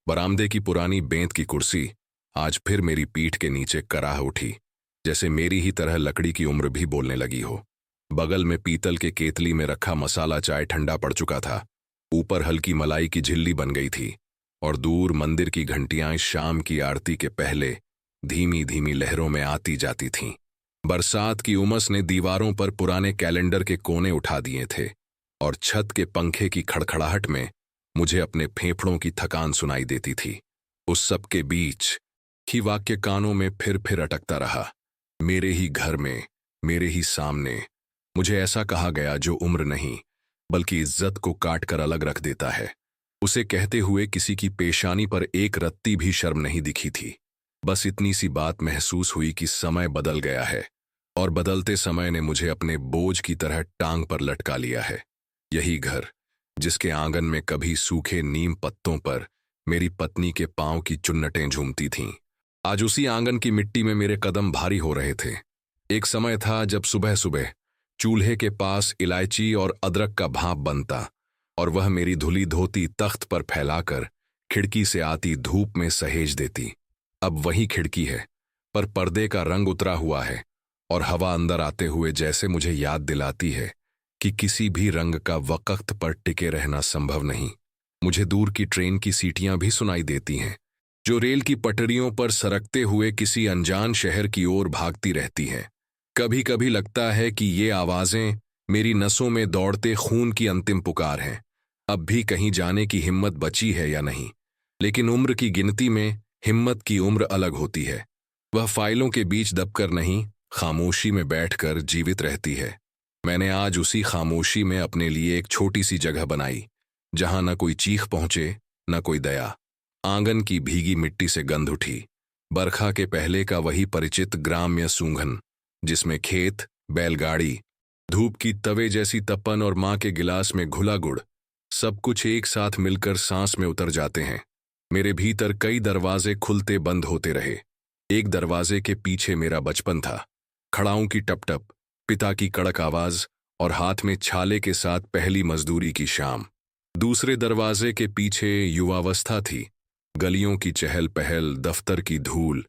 बरामदे की पुरानी बेंत की कुर्सी आज फिर मेरी पीठ के नीचे कराह उठी, जैसे मेरी ही तरह लकड़ी की उम्र भी बोलने लगी हो। बगल में पीतल के केतली में रखा मसाला चाय ठंडा पड़ चुका था। ऊपर हल्की मलाई की झिल्ली बन गई थी और दूर मंदिर की घंटियां शाम की आरती के पहले धीमी धीमी लहरों में आती जाती थीं। बरसात की उमस ने दीवारों पर पुराने कैलेंडर के कोने उठा दिए थे और छत के पंखे की खड़खड़ाहट में मुझे अपने फेफड़ों की थकान सुनाई देती थी। उस सब के बीच ही वाक्य कानों में फिर अटकता रहा। मेरे ही घर में, मेरे ही सामने मुझे ऐसा कहा गया जो उम्र नहीं बल्कि इज्जत को काट कर अलग रख देता है। उसे कहते हुए किसी की पेशानी पर एक रत्ती भी शर्म नहीं दिखी थी। बस इतनी सी बात महसूस हुई कि समय बदल गया है और बदलते समय ने मुझे अपने बोझ की तरह टांग पर लटका लिया है। यही घर जिसके आंगन में कभी सूखे नीम पत्तों पर मेरी पत्नी के पांव की चुन्नटें झूमती थीं, आज उसी आंगन की मिट्टी में मेरे कदम भारी हो रहे थे। एक समय था जब सुबह सुबह चूल्हे के पास इलायची और अदरक का भाप बनता और वह मेरी धुली धोती तख्त पर फैलाकर खिड़की से आती धूप में सहेज देती। अब वही खिड़की है, पर पर्दे का रंग उतरा हुआ है और हवा अंदर आते हुए जैसे मुझे याद दिलाती है कि किसी भी रंग का वक्त पर टिके रहना संभव नहीं। मुझे दूर की ट्रेन की सीटियां भी सुनाई देती हैं, जो रेल की पटरियों पर सरकते हुए किसी अनजान शहर की ओर भागती रहती हैं। कभी कभी लगता है कि ये आवाजें मेरी नसों में दौड़ते खून की अंतिम पुकार हैं। अब भी कहीं जाने की हिम्मत बची है या नहीं, लेकिन उम्र की गिनती में हिम्मत की उम्र अलग होती है। वह फाइलों के बीच दबकर नहीं, खामोशी में बैठकर जीवित रहती है। मैंने आज उसी खामोशी में अपने लिए एक छोटी सी जगह बनाई, जहां न कोई चीख पहुंचे न कोई दया। आंगन की भीगी मिट्टी से गंध उठी, बरखा के पहले का वही परिचित ग्राम्य सूंघन, जिसमें खेत, बैलगाड़ी, धूप की तवे जैसी तपन और मां के गिलास में घुला गुड़, सब कुछ एक साथ मिलकर सांस में उतर जाते हैं। मेरे भीतर कई दरवाजे खुलते बंद होते रहे। एक दरवाजे के पीछे मेरा बचपन था, खड़ाओं की टपटप, पिता की कड़क आवाज और हाथ में छाले के साथ पहली मजदूरी की शाम। दूसरे दरवाजे के पीछे युवावस्था थी, गलियों की चहल पहल, दफ्तर की धूल,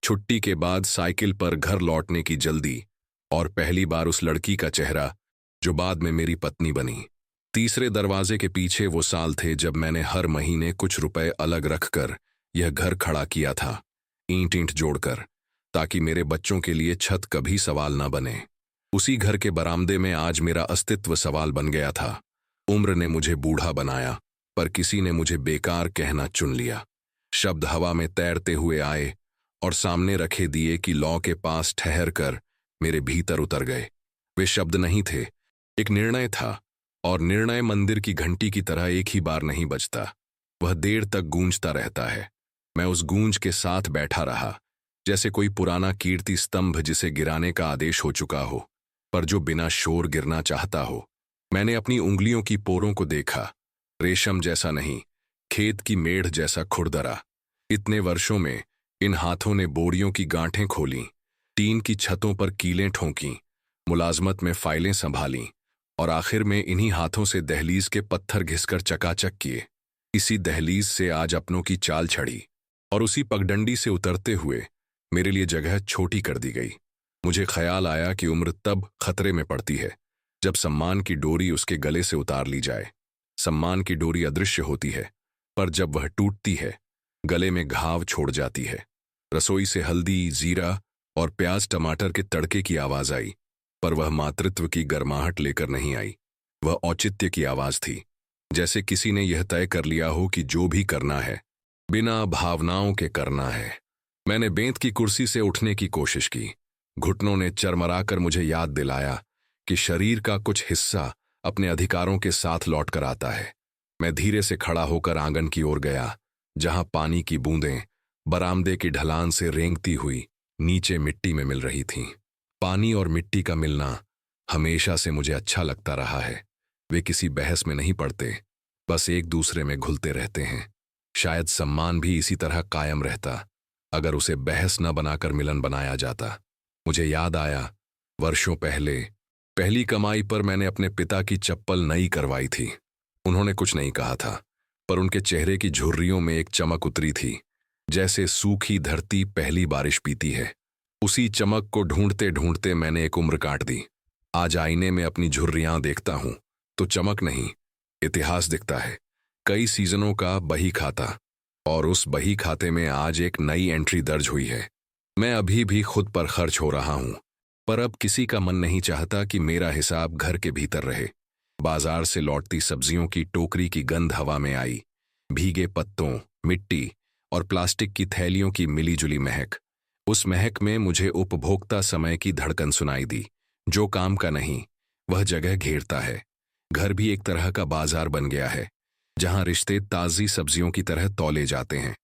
छुट्टी के बाद साइकिल पर घर लौटने की जल्दी और पहली बार उस लड़की का चेहरा जो बाद में मेरी पत्नी बनी। तीसरे दरवाजे के पीछे वो साल थे जब मैंने हर महीने कुछ रुपए अलग रखकर यह घर खड़ा किया था, ईंट ईंट जोड़कर, ताकि मेरे बच्चों के लिए छत कभी सवाल न बने। उसी घर के बरामदे में आज मेरा अस्तित्व सवाल बन गया था। उम्र ने मुझे बूढ़ा बनाया, पर किसी ने मुझे बेकार कहना चुन लिया। शब्द हवा में तैरते हुए आए और सामने रखे दिए कि लौ के पास ठहर कर मेरे भीतर उतर गए। वे शब्द नहीं थे, एक निर्णय था, और निर्णय मंदिर की घंटी की तरह एक ही बार नहीं बजता, वह देर तक गूंजता रहता है। मैं उस गूंज के साथ बैठा रहा, जैसे कोई पुराना कीर्ति स्तंभ जिसे गिराने का आदेश हो चुका हो, पर जो बिना शोर गिरना चाहता हो। मैंने अपनी उंगलियों की पोरों को देखा, रेशम जैसा नहीं, खेत की मेढ़ जैसा खुरदरा। इतने वर्षों में इन हाथों ने बोरियों की गांठें खोलीं, टीन की छतों पर कीलें ठोंकीं, मुलाजमत में फाइलें संभालीं और आखिर में इन्हीं हाथों से दहलीज के पत्थर घिसकर चकाचक किए। इसी दहलीज से आज अपनों की चाल छड़ी और उसी पगडंडी से उतरते हुए मेरे लिए जगह छोटी कर दी गई। मुझे ख्याल आया कि उम्र तब खतरे में पड़ती है जब सम्मान की डोरी उसके गले से उतार ली जाए। सम्मान की डोरी अदृश्य होती है, पर जब वह टूटती है गले में घाव छोड़ जाती है। रसोई से हल्दी, जीरा और प्याज टमाटर के तड़के की आवाज आई, पर वह मातृत्व की गर्माहट लेकर नहीं आई। वह औचित्य की आवाज थी, जैसे किसी ने यह तय कर लिया हो कि जो भी करना है बिना भावनाओं के करना है। मैंने बेंत की कुर्सी से उठने की कोशिश की। घुटनों ने चरमराकर मुझे याद दिलाया कि शरीर का कुछ हिस्सा अपने अधिकारों के साथ लौट कर आता है। मैं धीरे से खड़ा होकर आंगन की ओर गया, जहां पानी की बूंदें बरामदे की ढलान से रेंगती हुई नीचे मिट्टी में मिल रही थीं। पानी और मिट्टी का मिलना हमेशा से मुझे अच्छा लगता रहा है। वे किसी बहस में नहीं पड़ते, बस एक दूसरे में घुलते रहते हैं। शायद सम्मान भी इसी तरह कायम रहता अगर उसे बहस न बनाकर मिलन बनाया जाता। मुझे याद आया, वर्षों पहले पहली कमाई पर मैंने अपने पिता की चप्पल नई करवाई थी। उन्होंने कुछ नहीं कहा था, पर उनके चेहरे की झुर्रियों में एक चमक उतरी थी, जैसे सूखी धरती पहली बारिश पीती है। उसी चमक को ढूंढते ढूंढते मैंने एक उम्र काट दी। आज आईने में अपनी झुर्रियां देखता हूं तो चमक नहीं, इतिहास दिखता है, कई सीजनों का बही खाता। और उस बही खाते में आज एक नई एंट्री दर्ज हुई है। मैं अभी भी खुद पर खर्च हो रहा हूं, पर अब किसी का मन नहीं चाहता कि मेरा हिसाब घर के भीतर रहे। बाजार से लौटती सब्जियों की टोकरी की गंध हवा में आई, भीगे पत्तों, मिट्टी और प्लास्टिक की थैलियों की मिलीजुली महक। उस महक में मुझे उपभोक्ता समय की धड़कन सुनाई दी। जो काम का नहीं, वह जगह घेरता है। घर भी एक तरह का बाजार बन गया है, जहां रिश्ते ताजी सब्जियों की तरह तौले जाते हैं।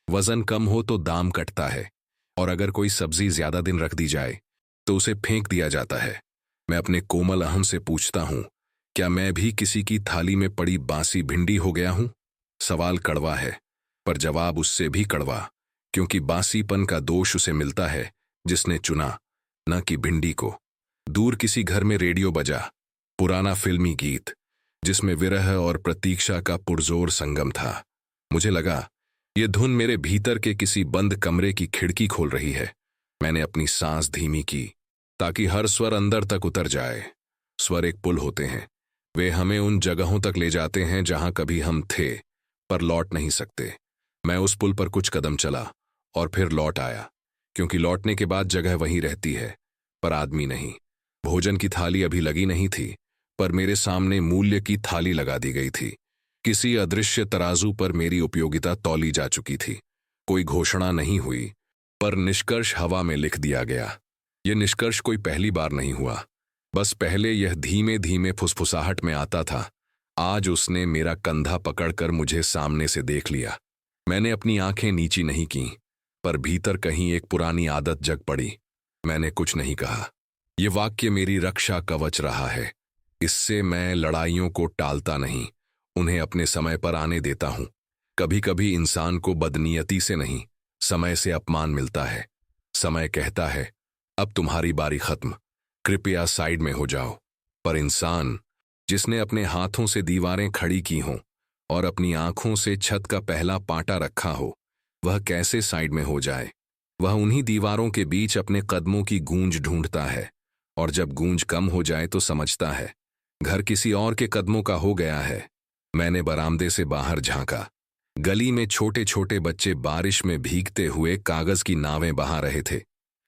वजन कम हो तो दाम कटता है, और अगर कोई सब्जी ज्यादा दिन रख दी जाए तो उसे फेंक दिया जाता है। मैं अपने कोमल अहम से पूछता हूं, क्या मैं भी किसी की थाली में पड़ी बासी भिंडी हो गया हूं? सवाल कड़वा है, पर जवाब उससे भी कड़वा, क्योंकि बासीपन का दोष उसे मिलता है जिसने चुना, न कि भिंडी को। दूर किसी घर में रेडियो बजा, पुराना फिल्मी गीत, जिसमें विरह और प्रतीक्षा का पुरजोर संगम था। मुझे लगा ये धुन मेरे भीतर के किसी बंद कमरे की खिड़की खोल रही है। मैंने अपनी सांस धीमी की, ताकि हर स्वर अंदर तक उतर जाए। स्वर एक पुल होते हैं, वे हमें उन जगहों तक ले जाते हैं जहां कभी हम थे, पर लौट नहीं सकते। मैं उस पुल पर कुछ कदम चला और फिर लौट आया, क्योंकि लौटने के बाद जगह वहीं रहती है, पर आदमी नहीं। भोजन की थाली अभी लगी नहीं थी, पर मेरे सामने मूल्य की थाली लगा दी गई थी। किसी अदृश्य तराजू पर मेरी उपयोगिता तौली जा चुकी थी। कोई घोषणा नहीं हुई, पर निष्कर्ष हवा में लिख दिया गया। यह निष्कर्ष कोई पहली बार नहीं हुआ, बस पहले यह धीमे धीमे फुसफुसाहट में आता था। आज उसने मेरा कंधा पकड़कर मुझे सामने से देख लिया। मैंने अपनी आंखें नीची नहीं की, पर भीतर कहीं एक पुरानी आदत जग पड़ी। मैंने कुछ नहीं कहा। ये वाक्य मेरी रक्षा कवच रहा है। इससे मैं लड़ाइयों को टालता नहीं, उन्हें अपने समय पर आने देता हूं। कभी कभी इंसान को बदनीयती से नहीं, समय से अपमान मिलता है। समय कहता है, अब तुम्हारी बारी खत्म, कृपया साइड में हो जाओ। पर इंसान, जिसने अपने हाथों से दीवारें खड़ी की हों और अपनी आंखों से छत का पहला पाटा रखा हो, वह कैसे साइड में हो जाए? वह उन्हीं दीवारों के बीच अपने कदमों की गूंज ढूंढता है, और जब गूंज कम हो जाए तो समझता है घर किसी और के कदमों का हो गया है। मैंने बरामदे से बाहर झांका। गली में छोटे छोटे बच्चे बारिश में भीगते हुए कागज की नावें बहा रहे थे।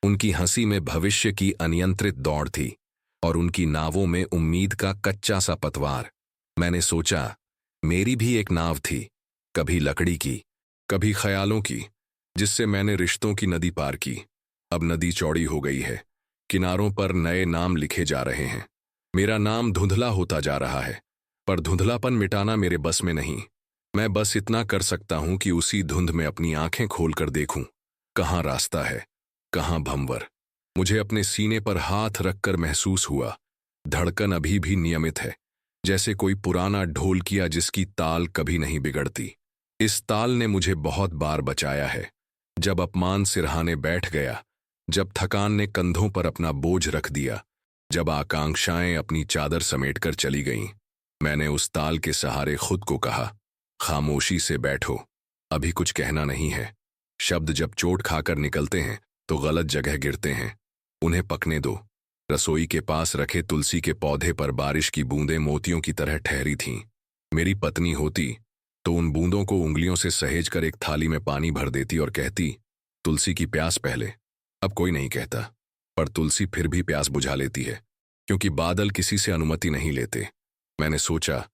उनकी हंसी में भविष्य की अनियंत्रित दौड़ थी, और उनकी नावों में उम्मीद का कच्चा सा पतवार। मैंने सोचा, मेरी भी एक नाव थी, कभी लकड़ी की, कभी ख्यालों की, जिससे मैंने रिश्तों की नदी पार की। अब नदी चौड़ी हो गई है, किनारों पर नए नाम लिखे जा रहे हैं। मेरा नाम धुंधला होता जा रहा है, पर धुंधलापन मिटाना मेरे बस में नहीं। मैं बस इतना कर सकता हूं कि उसी धुंध में अपनी आंखें खोलकर देखूं, कहां रास्ता है, कहां भंवर। मुझे अपने सीने पर हाथ रखकर महसूस हुआ, धड़कन अभी भी नियमित है, जैसे कोई पुराना ढोलकिया जिसकी ताल कभी नहीं बिगड़ती। इस ताल ने मुझे बहुत बार बचाया है, जब अपमान सिरहाने बैठ गया, जब थकान ने कंधों पर अपना बोझ रख दिया, जब आकांक्षाएं अपनी चादर समेटकर चली गईं। मैंने उस ताल के सहारे खुद को कहा, खामोशी से बैठो, अभी कुछ कहना नहीं है। शब्द जब चोट खाकर निकलते हैं तो गलत जगह गिरते हैं, उन्हें पकने दो। रसोई के पास रखे तुलसी के पौधे पर बारिश की बूंदें मोतियों की तरह ठहरी थीं। मेरी पत्नी होती तो उन बूंदों को उंगलियों से सहेजकर एक थाली में पानी भर देती और कहती, तुलसी की प्यास पहले। अब कोई नहीं कहता, पर तुलसी फिर भी प्यास बुझा लेती है, क्योंकि बादल किसी से अनुमति नहीं लेते। मैंने सोचा,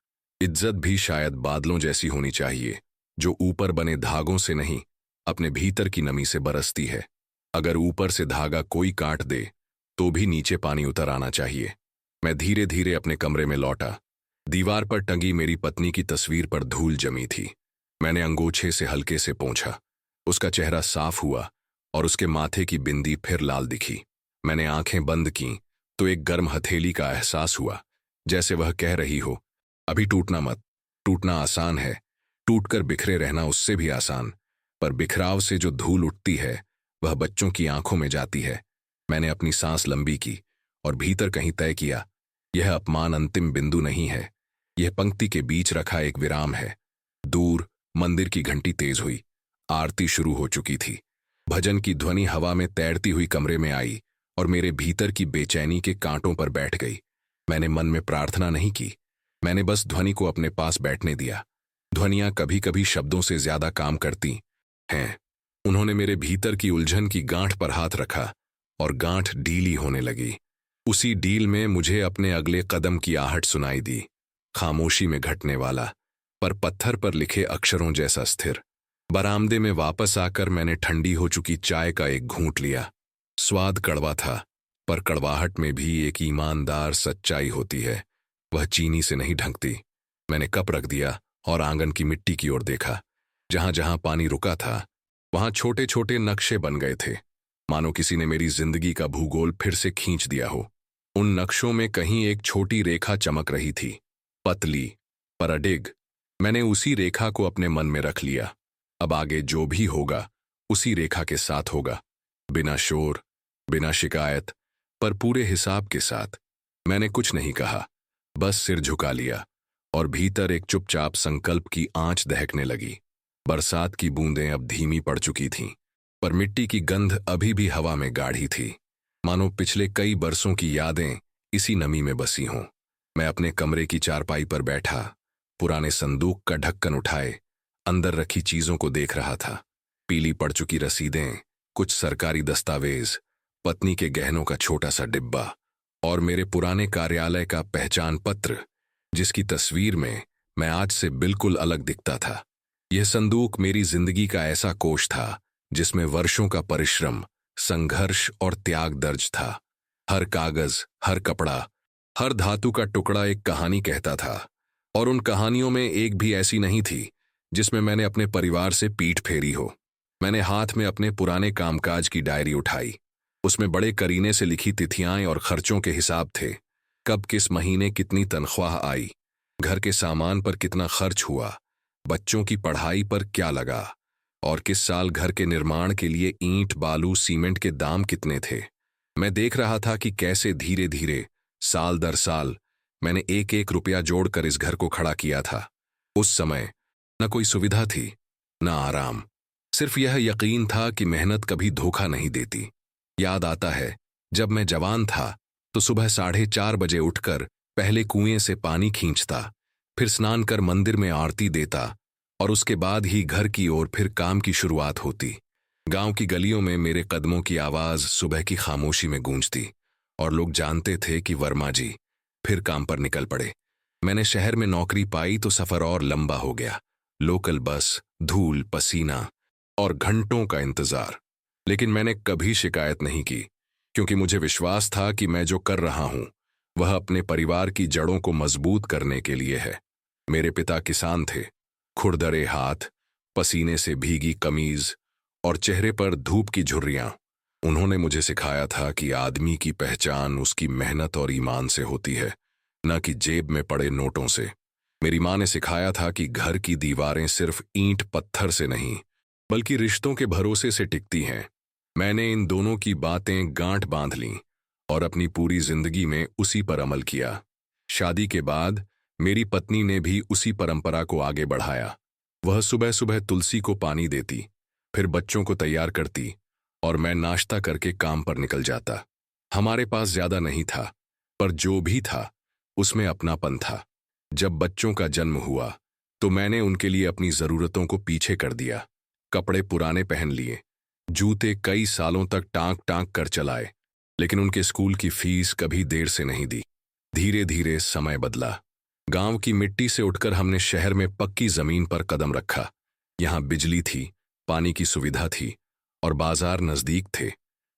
इज्जत भी शायद बादलों जैसी होनी चाहिए, जो ऊपर बने धागों से नहीं, अपने भीतर की नमी से बरसती है। अगर ऊपर से धागा कोई काट दे तो भी नीचे पानी उतर आना चाहिए। मैं धीरे धीरे अपने कमरे में लौटा। दीवार पर टंगी मेरी पत्नी की तस्वीर पर धूल जमी थी। मैंने अंगोछे से हल्के से पोंछा। उसका चेहरा साफ हुआ और उसके माथे की बिंदी फिर लाल दिखी। मैंने आंखें बंद की तो एक गर्म हथेली का एहसास हुआ, जैसे वह कह रही हो, अभी टूटना मत। टूटना आसान है, टूटकर बिखरे रहना उससे भी आसान, पर बिखराव से जो धूल उठती है वह बच्चों की आंखों में जाती है। मैंने अपनी सांस लंबी की और भीतर कहीं तय किया, यह अपमान अंतिम बिंदु नहीं है, यह पंक्ति के बीच रखा एक विराम है, दूर मंदिर की घंटी तेज हुई। आरती शुरू हो चुकी थी। भजन की ध्वनि हवा में तैरती हुई कमरे में आई और मेरे भीतर की बेचैनी के कांटों पर बैठ गई। मैंने मन में प्रार्थना नहीं की, मैंने बस ध्वनि को अपने पास बैठने दिया। ध्वनियां कभी कभी शब्दों से ज्यादा काम करती हैं। उन्होंने मेरे भीतर की उलझन की गांठ पर हाथ रखा और गांठ ढीली होने लगी। उसी ढील में मुझे अपने अगले कदम की आहट सुनाई दी, खामोशी में घटने वाला, पर पत्थर पर लिखे अक्षरों जैसा स्थिर। बरामदे में वापस आकर मैंने ठंडी हो चुकी चाय का एक घूंट लिया। स्वाद कड़वा था, पर कड़वाहट में भी एक ईमानदार सच्चाई होती है, वह चीनी से नहीं ढंकती। मैंने कप रख दिया और आंगन की मिट्टी की ओर देखा। जहां जहां पानी रुका था वहां छोटे छोटे नक्शे बन गए थे, मानो किसी ने मेरी जिंदगी का भूगोल फिर से खींच दिया हो। उन नक्शों में कहीं एक छोटी रेखा चमक रही थी, पतली पर अडिग। मैंने उसी रेखा को अपने मन में रख लिया। अब आगे जो भी होगा उसी रेखा के साथ होगा, बिना शोर, बिना शिकायत, पर पूरे हिसाब के साथ। मैंने कुछ नहीं कहा, बस सिर झुका लिया और भीतर एक चुपचाप संकल्प की आंच दहकने लगी। बरसात की बूंदें अब धीमी पड़ चुकी थीं, पर मिट्टी की गंध अभी भी हवा में गाढ़ी थी, मानो पिछले कई बरसों की यादें इसी नमी में बसी हों। मैं अपने कमरे की चारपाई पर बैठा, पुराने संदूक का ढक्कन उठाए अंदर रखी चीजों को देख रहा था। पीली पड़ चुकी रसीदें, कुछ सरकारी दस्तावेज, पत्नी के गहनों का छोटा सा डिब्बा और मेरे पुराने कार्यालय का पहचान पत्र, जिसकी तस्वीर में मैं आज से बिल्कुल अलग दिखता था। यह संदूक मेरी जिंदगी का ऐसा कोष था जिसमें वर्षों का परिश्रम, संघर्ष और त्याग दर्ज था। हर कागज, हर कपड़ा, हर धातु का टुकड़ा एक कहानी कहता था, और उन कहानियों में एक भी ऐसी नहीं थी जिसमें मैंने अपने परिवार से पीठ फेरी हो। मैंने हाथ में अपने पुराने कामकाज की डायरी उठाई। उसमें बड़े करीने से लिखी तिथियां और खर्चों के हिसाब थे। कब किस महीने कितनी तनख्वाह आई, घर के सामान पर कितना खर्च हुआ, बच्चों की पढ़ाई पर क्या लगा, और किस साल घर के निर्माण के लिए ईंट, बालू, सीमेंट के दाम कितने थे। मैं देख रहा था कि कैसे धीरे धीरे, साल दर साल, मैंने एक एक रुपया जोड़कर इस घर को खड़ा किया था। उस समय न कोई सुविधा थी, न आराम, सिर्फ यह यकीन था कि मेहनत कभी धोखा नहीं देती। याद आता है, जब मैं जवान था तो सुबह 4:30 बजे उठकर पहले कुएं से पानी खींचता, फिर स्नान कर मंदिर में आरती देता और उसके बाद ही घर की ओर फिर काम की शुरुआत होती। गांव की गलियों में मेरे कदमों की आवाज सुबह की खामोशी में गूंजती और लोग जानते थे कि वर्मा जी फिर काम पर निकल पड़े। मैंने शहर में नौकरी पाई तो सफर और लंबा हो गया। लोकल बस, धूल, पसीना और घंटों का इंतजार। लेकिन मैंने कभी शिकायत नहीं की, क्योंकि मुझे विश्वास था कि मैं जो कर रहा हूं वह अपने परिवार की जड़ों को मजबूत करने के लिए है। मेरे पिता किसान थे, खुरदरे हाथ, पसीने से भीगी कमीज और चेहरे पर धूप की झुर्रियां। उन्होंने मुझे सिखाया था कि आदमी की पहचान उसकी मेहनत और ईमान से होती है, न कि जेब में पड़े नोटों से। मेरी मां ने सिखाया था कि घर की दीवारें सिर्फ ईंट पत्थर से नहीं, बल्कि रिश्तों के भरोसे से टिकती हैं। मैंने इन दोनों की बातें गांठ बांध लीं और अपनी पूरी जिंदगी में उसी पर अमल किया। शादी के बाद मेरी पत्नी ने भी उसी परंपरा को आगे बढ़ाया। वह सुबह सुबह तुलसी को पानी देती, फिर बच्चों को तैयार करती और मैं नाश्ता करके काम पर निकल जाता। हमारे पास ज्यादा नहीं था, पर जो भी था उसमें अपनापन था। जब बच्चों का जन्म हुआ तो मैंने उनके लिए अपनी जरूरतों को पीछे कर दिया। कपड़े पुराने पहन लिए, जूते कई सालों तक टांक टांक कर चलाए, लेकिन उनके स्कूल की फीस कभी देर से नहीं दी। धीरे धीरे समय बदला। गांव की मिट्टी से उठकर हमने शहर में पक्की जमीन पर कदम रखा। यहां बिजली थी, पानी की सुविधा थी और बाजार नजदीक थे।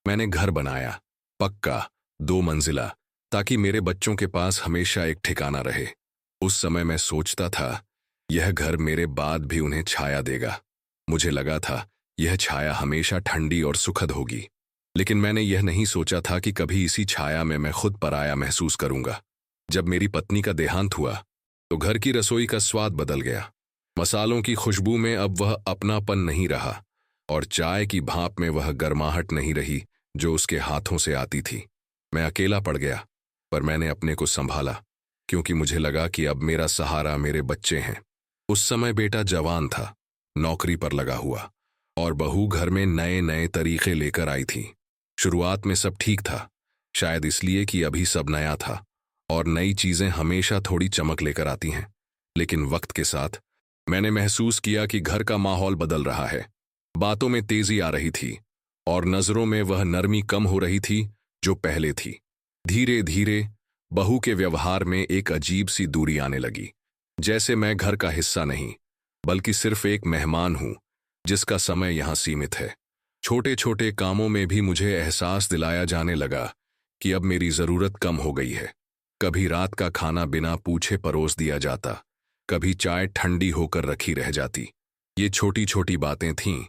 मैंने घर बनाया, पक्का, 2 मंजिला, ताकि मेरे बच्चों के पास हमेशा एक ठिकाना रहे। उस समय मैं सोचता था, यह घर मेरे बाद भी उन्हें छाया देगा। मुझे लगा था यह छाया हमेशा ठंडी और सुखद होगी, लेकिन मैंने यह नहीं सोचा था कि कभी इसी छाया में मैं खुद पराया महसूस करूंगा। जब मेरी पत्नी का देहांत हुआ तो घर की रसोई का स्वाद बदल गया। मसालों की खुशबू में अब वह अपनापन नहीं रहा और चाय की भाप में वह गर्माहट नहीं रही जो उसके हाथों से आती थी। मैं अकेला पड़ गया, पर मैंने अपने को संभाला, क्योंकि मुझे लगा कि अब मेरा सहारा मेरे बच्चे हैं। उस समय बेटा जवान था, नौकरी पर लगा हुआ, और बहू घर में नए नए तरीके लेकर आई थी। शुरुआत में सब ठीक था, शायद इसलिए कि अभी सब नया था और नई चीजें हमेशा थोड़ी चमक लेकर आती हैं। लेकिन वक्त के साथ मैंने महसूस किया कि घर का माहौल बदल रहा है। बातों में तेजी आ रही थी और नजरों में वह नरमी कम हो रही थी जो पहले थी। धीरे धीरे बहू के व्यवहार में एक अजीब सी दूरी आने लगी, जैसे मैं घर का हिस्सा नहीं बल्कि सिर्फ एक मेहमान हूं जिसका समय यहां सीमित है। छोटे छोटे कामों में भी मुझे एहसास दिलाया जाने लगा कि अब मेरी जरूरत कम हो गई है। कभी रात का खाना बिना पूछे परोस दिया जाता, कभी चाय ठंडी होकर रखी रह जाती। ये छोटी छोटी बातें थीं,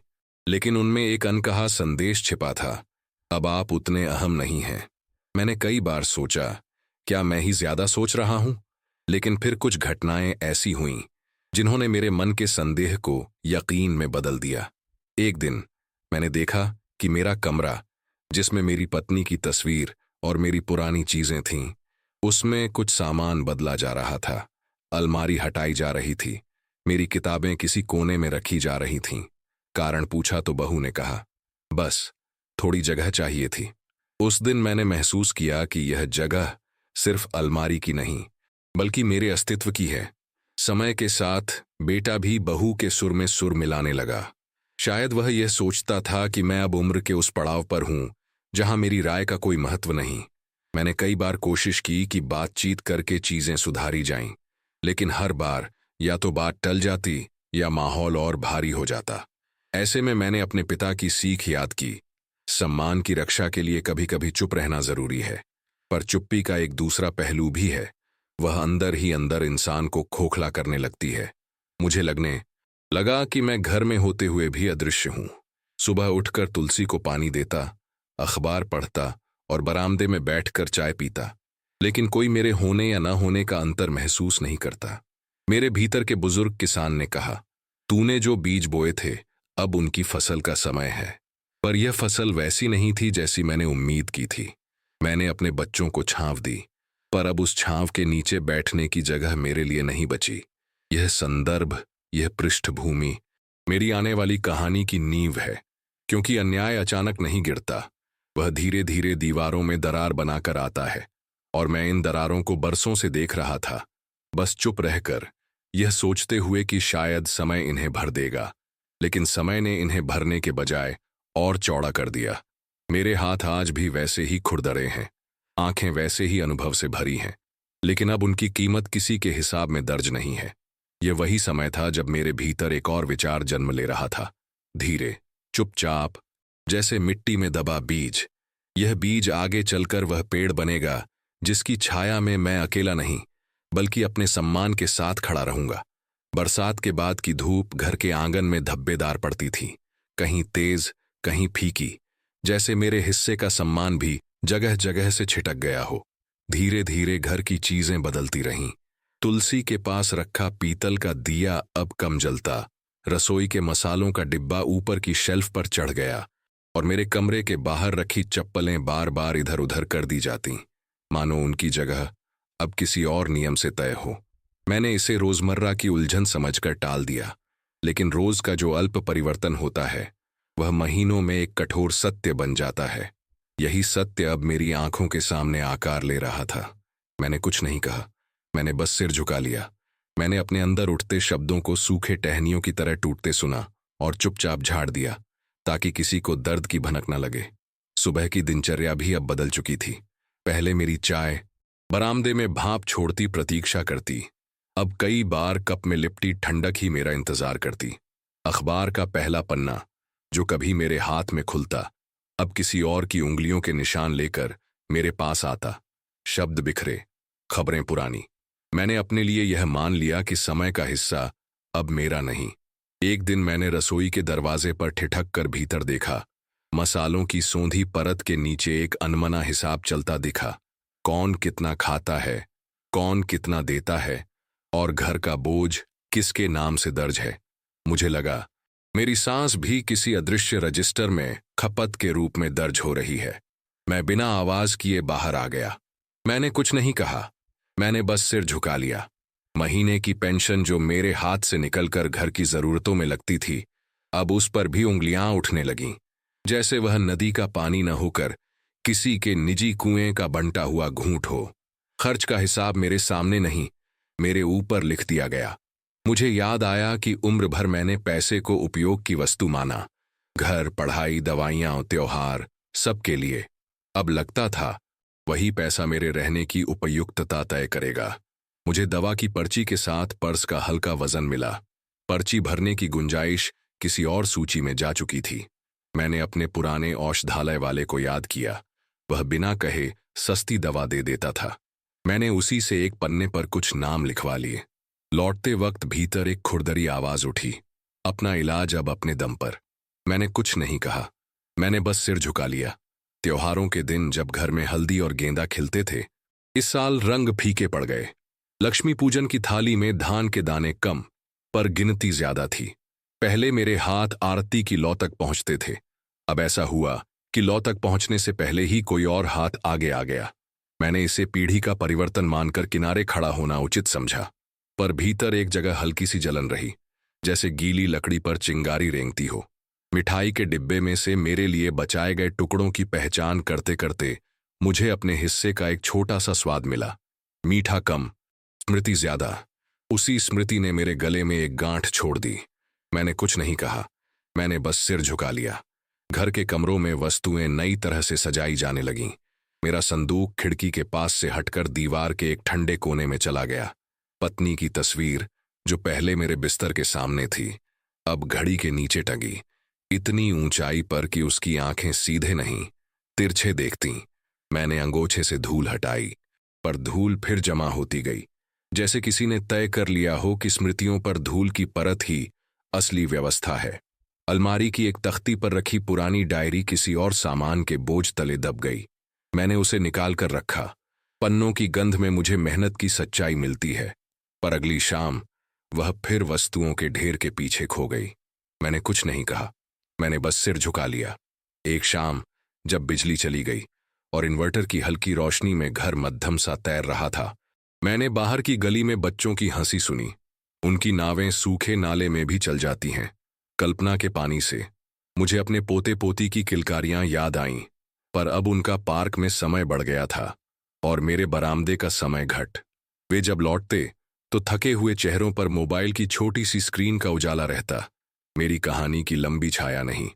लेकिन उनमें एक अनकहा संदेश छिपा था। अब आप उतने अहम नहीं हैं। मैंने कई बार सोचा, क्या मैं ही ज्यादा सोच रहा हूं? लेकिन फिर कुछ घटनाएं ऐसी हुईं जिन्होंने मेरे मन के संदेह को यकीन में बदल दिया। एक दिन मैंने देखा कि मेरा कमरा, जिसमें मेरी पत्नी की तस्वीर और मेरी पुरानी चीजें थीं, उसमें कुछ सामान बदला जा रहा था। अलमारी हटाई जा रही थी, मेरी किताबें किसी कोने में रखी जा रही थीं। कारण पूछा तो बहू ने कहा, बस थोड़ी जगह चाहिए थी। उस दिन मैंने महसूस किया कि यह जगह सिर्फ अलमारी की नहीं बल्कि मेरे अस्तित्व की है। समय के साथ बेटा भी बहू के सुर में सुर मिलाने लगा। शायद वह यह सोचता था कि मैं अब उम्र के उस पड़ाव पर हूं जहां मेरी राय का कोई महत्व नहीं। मैंने कई बार कोशिश की कि बातचीत करके चीजें सुधारी जाएं, लेकिन हर बार या तो बात टल जाती या माहौल और भारी हो जाता। ऐसे में मैंने अपने पिता की सीख याद की, सम्मान की रक्षा के लिए कभी कभी चुप रहना जरूरी है। पर चुप्पी का एक दूसरा पहलू भी है, वह अंदर ही अंदर इंसान को खोखला करने लगती है। मुझे लगने लगा कि मैं घर में होते हुए भी अदृश्य हूं। सुबह उठकर तुलसी को पानी देता, अखबार पढ़ता और बरामदे में बैठकर चाय पीता, लेकिन कोई मेरे होने या न होने का अंतर महसूस नहीं करता। मेरे भीतर के बुजुर्ग किसान ने कहा, तूने जो बीज बोए थे अब उनकी फसल का समय है। पर यह फसल वैसी नहीं थी जैसी मैंने उम्मीद की थी। मैंने अपने बच्चों को छांव दी, पर अब उस छांव के नीचे बैठने की जगह मेरे लिए नहीं बची। यह संदर्भ, यह पृष्ठभूमि मेरी आने वाली कहानी की नींव है, क्योंकि अन्याय अचानक नहीं गिरता, वह धीरे धीरे दीवारों में दरार बनाकर आता है। और मैं इन दरारों को बरसों से देख रहा था, बस चुप रहकर, यह सोचते हुए कि शायद समय इन्हें भर देगा। लेकिन समय ने इन्हें भरने के बजाय और चौड़ा कर दिया। मेरे हाथ आज भी वैसे ही खुरदरे हैं, आंखें वैसे ही अनुभव से भरी हैं, लेकिन अब उनकी कीमत किसी के हिसाब में दर्ज नहीं है। यह वही समय था जब मेरे भीतर एक और विचार जन्म ले रहा था, धीरे, चुपचाप, जैसे मिट्टी में दबा बीज। यह बीज आगे चलकर वह पेड़ बनेगा जिसकी छाया में मैं अकेला नहीं बल्कि अपने सम्मान के साथ खड़ा रहूंगा। बरसात के बाद की धूप घर के आंगन में धब्बेदार पड़ती थी, कहीं तेज, कहीं फीकी, जैसे मेरे हिस्से का सम्मान भी जगह जगह से छिटक गया हो। धीरे धीरे घर की चीजें बदलती रहीं। तुलसी के पास रखा पीतल का दिया अब कम जलता, रसोई के मसालों का डिब्बा ऊपर की शेल्फ पर चढ़ गया और मेरे कमरे के बाहर रखी चप्पलें बार बार इधर उधर कर दी जाती, मानो उनकी जगह अब किसी और नियम से तय हो। मैंने इसे रोजमर्रा की उलझन समझकर टाल दिया, लेकिन रोज का जो अल्प परिवर्तन होता है वह महीनों में एक कठोर सत्य बन जाता है। यही सत्य अब मेरी आंखों के सामने आकार ले रहा था। मैंने कुछ नहीं कहा, मैंने बस सिर झुका लिया। मैंने अपने अंदर उठते शब्दों को सूखे टहनियों की तरह टूटते सुना और चुपचाप झाड़ दिया, ताकि किसी को दर्द की भनक न लगे। सुबह की दिनचर्या भी अब बदल चुकी थी। पहले मेरी चाय बरामदे में भाप छोड़ती प्रतीक्षा करती, अब कई बार कप में लिपटी ठंडक ही मेरा इंतजार करती। अखबार का पहला पन्ना, जो कभी मेरे हाथ में खुलता, अब किसी और की उंगलियों के निशान लेकर मेरे पास आता। शब्द बिखरे, खबरें पुरानी। मैंने अपने लिए यह मान लिया कि समय का हिस्सा अब मेरा नहीं। एक दिन मैंने रसोई के दरवाजे पर ठिठक कर भीतर देखा। मसालों की सोंधी परत के नीचे एक अनमना हिसाब चलता दिखा। कौन कितना खाता है, कौन कितना देता है, और घर का बोझ किसके नाम से दर्ज है। मुझे लगा मेरी सांस भी किसी अदृश्य रजिस्टर में खपत के रूप में दर्ज हो रही है। मैं बिना आवाज किए बाहर आ गया। मैंने कुछ नहीं कहा, मैंने बस सिर झुका लिया। महीने की पेंशन जो मेरे हाथ से निकलकर घर की जरूरतों में लगती थी, अब उस पर भी उंगलियां उठने लगीं, जैसे वह नदी का पानी न होकर किसी के निजी कुएं का बंटा हुआ घूंट हो। खर्च का हिसाब मेरे सामने नहीं, मेरे ऊपर लिख दिया गया। मुझे याद आया कि उम्र भर मैंने पैसे को उपयोग की वस्तु माना, घर, पढ़ाई, दवाइयां, त्योहार, सबके लिए। अब लगता था वही पैसा मेरे रहने की उपयुक्तता तय करेगा। मुझे दवा की पर्ची के साथ पर्स का हल्का वजन मिला। पर्ची भरने की गुंजाइश किसी और सूची में जा चुकी थी। मैंने अपने पुराने औषधालय वाले को याद किया। वह बिना कहे सस्ती दवा दे देता था। मैंने उसी से एक पन्ने पर कुछ नाम लिखवा लिए। लौटते वक्त भीतर एक खुरदरी आवाज उठी, अपना इलाज अब अपने दम पर। मैंने कुछ नहीं कहा, मैंने बस सिर झुका लिया। त्योहारों के दिन जब घर में हल्दी और गेंदा खिलते थे, इस साल रंग फीके पड़ गए। लक्ष्मी पूजन की थाली में धान के दाने कम, पर गिनती ज्यादा थी। पहले मेरे हाथ आरती की लौ तक पहुंचते थे। अब ऐसा हुआ कि लौ तक पहुंचने से पहले ही कोई और हाथ आगे आ गया। मैंने इसे पीढ़ी का परिवर्तन मानकर किनारे खड़ा होना उचित समझा, पर भीतर एक जगह हल्की सी जलन रही, जैसे गीली लकड़ी पर चिंगारी रेंगती हो। मिठाई के डिब्बे में से मेरे लिए बचाए गए टुकड़ों की पहचान करते करते मुझे अपने हिस्से का एक छोटा सा स्वाद मिला। मीठा कम, स्मृति ज्यादा। उसी स्मृति ने मेरे गले में एक गांठ छोड़ दी। मैंने कुछ नहीं कहा, मैंने बस सिर झुका लिया। घर के कमरों में वस्तुएं नई तरह से सजाई जाने लगीं। मेरा संदूक खिड़की के पास से हटकर दीवार के एक ठंडे कोने में चला गया। पत्नी की तस्वीर, जो पहले मेरे बिस्तर के सामने थी, अब घड़ी के नीचे टंगी, इतनी ऊंचाई पर कि उसकी आंखें सीधे नहीं, तिरछे देखतीं। मैंने अंगोछे से धूल हटाई, पर धूल फिर जमा होती गई, जैसे किसी ने तय कर लिया हो कि स्मृतियों पर धूल की परत ही असली व्यवस्था है। अलमारी की एक तख्ती पर रखी पुरानी डायरी किसी और सामान के बोझ तले दब गई। मैंने उसे निकाल कर रखा। पन्नों की गंध में मुझे मेहनत की सच्चाई मिलती है, पर अगली शाम वह फिर वस्तुओं के ढेर के पीछे खो गई। मैंने कुछ नहीं कहा, मैंने बस सिर झुका लिया। एक शाम जब बिजली चली गई और इन्वर्टर की हल्की रोशनी में घर मध्यम सा तैर रहा था, मैंने बाहर की गली में बच्चों की हंसी सुनी। उनकी नावें सूखे नाले में भी चल जाती हैं। कल्पना के पानी से मुझे अपने पोते पोती की किलकारियां याद आईं, पर अब उनका पार्क में समय बढ़ गया था और मेरे बरामदे का समय घट। वे जब लौटते तो थके हुए चेहरों पर मोबाइल की छोटी सी स्क्रीन का उजाला रहता, मेरी कहानी की लंबी छाया नहीं।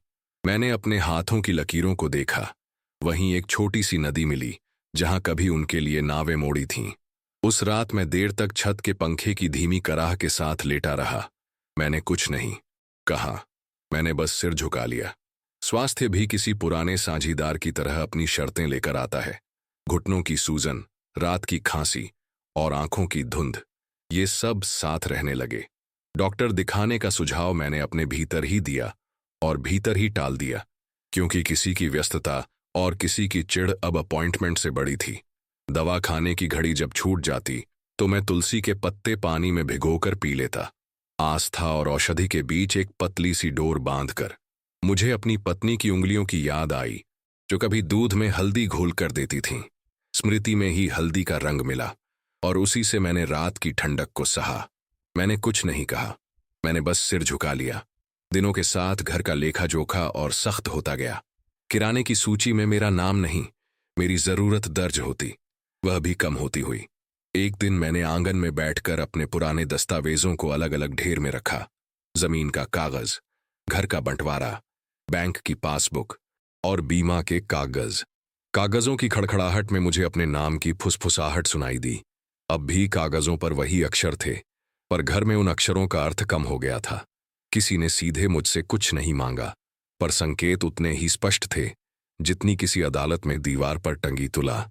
मैंने अपने हाथों की लकीरों को देखा। वहीं एक छोटी सी नदी मिली जहां कभी उनके लिए नावें मोड़ी थीं। उस रात मैं देर तक छत के पंखे की धीमी कराह के साथ लेटा रहा। मैंने कुछ नहीं कहा, मैंने बस सिर झुका लिया। स्वास्थ्य भी किसी पुराने साझीदार की तरह अपनी शर्तें लेकर आता है। घुटनों की सूजन, रात की खांसी और आंखों की धुंध, ये सब साथ रहने लगे। डॉक्टर दिखाने का सुझाव मैंने अपने भीतर ही दिया और भीतर ही टाल दिया, क्योंकि किसी की व्यस्तता और किसी की चिढ़ अब अपॉइंटमेंट से बड़ी थी। दवा खाने की घड़ी जब छूट जाती तो मैं तुलसी के पत्ते पानी में भिगोकर पी लेता, आस्था और औषधि के बीच एक पतली सी डोर बांधकर। मुझे अपनी पत्नी की उंगलियों की याद आई, जो कभी दूध में हल्दी घोल कर देती थीं। स्मृति में ही हल्दी का रंग मिला और उसी से मैंने रात की ठंडक को सहा। मैंने कुछ नहीं कहा, मैंने बस सिर झुका लिया। दिनों के साथ घर का लेखा जोखा और सख्त होता गया। किराने की सूची में मेरा नाम नहीं, मेरी जरूरत दर्ज होती, वह भी कम होती हुई। एक दिन मैंने आंगन में बैठकर अपने पुराने दस्तावेजों को अलग अलग ढेर में रखा। जमीन का कागज, घर का बंटवारा, बैंक की पासबुक और बीमा के कागज। कागजों की खड़खड़ाहट में मुझे अपने नाम की फुसफुसाहट सुनाई दी। अब भी कागजों पर वही अक्षर थे, पर घर में उन अक्षरों का अर्थ कम हो गया था। किसी ने सीधे मुझसे कुछ नहीं मांगा, पर संकेत उतने ही स्पष्ट थे जितनी किसी अदालत में दीवार पर टंगी तुला।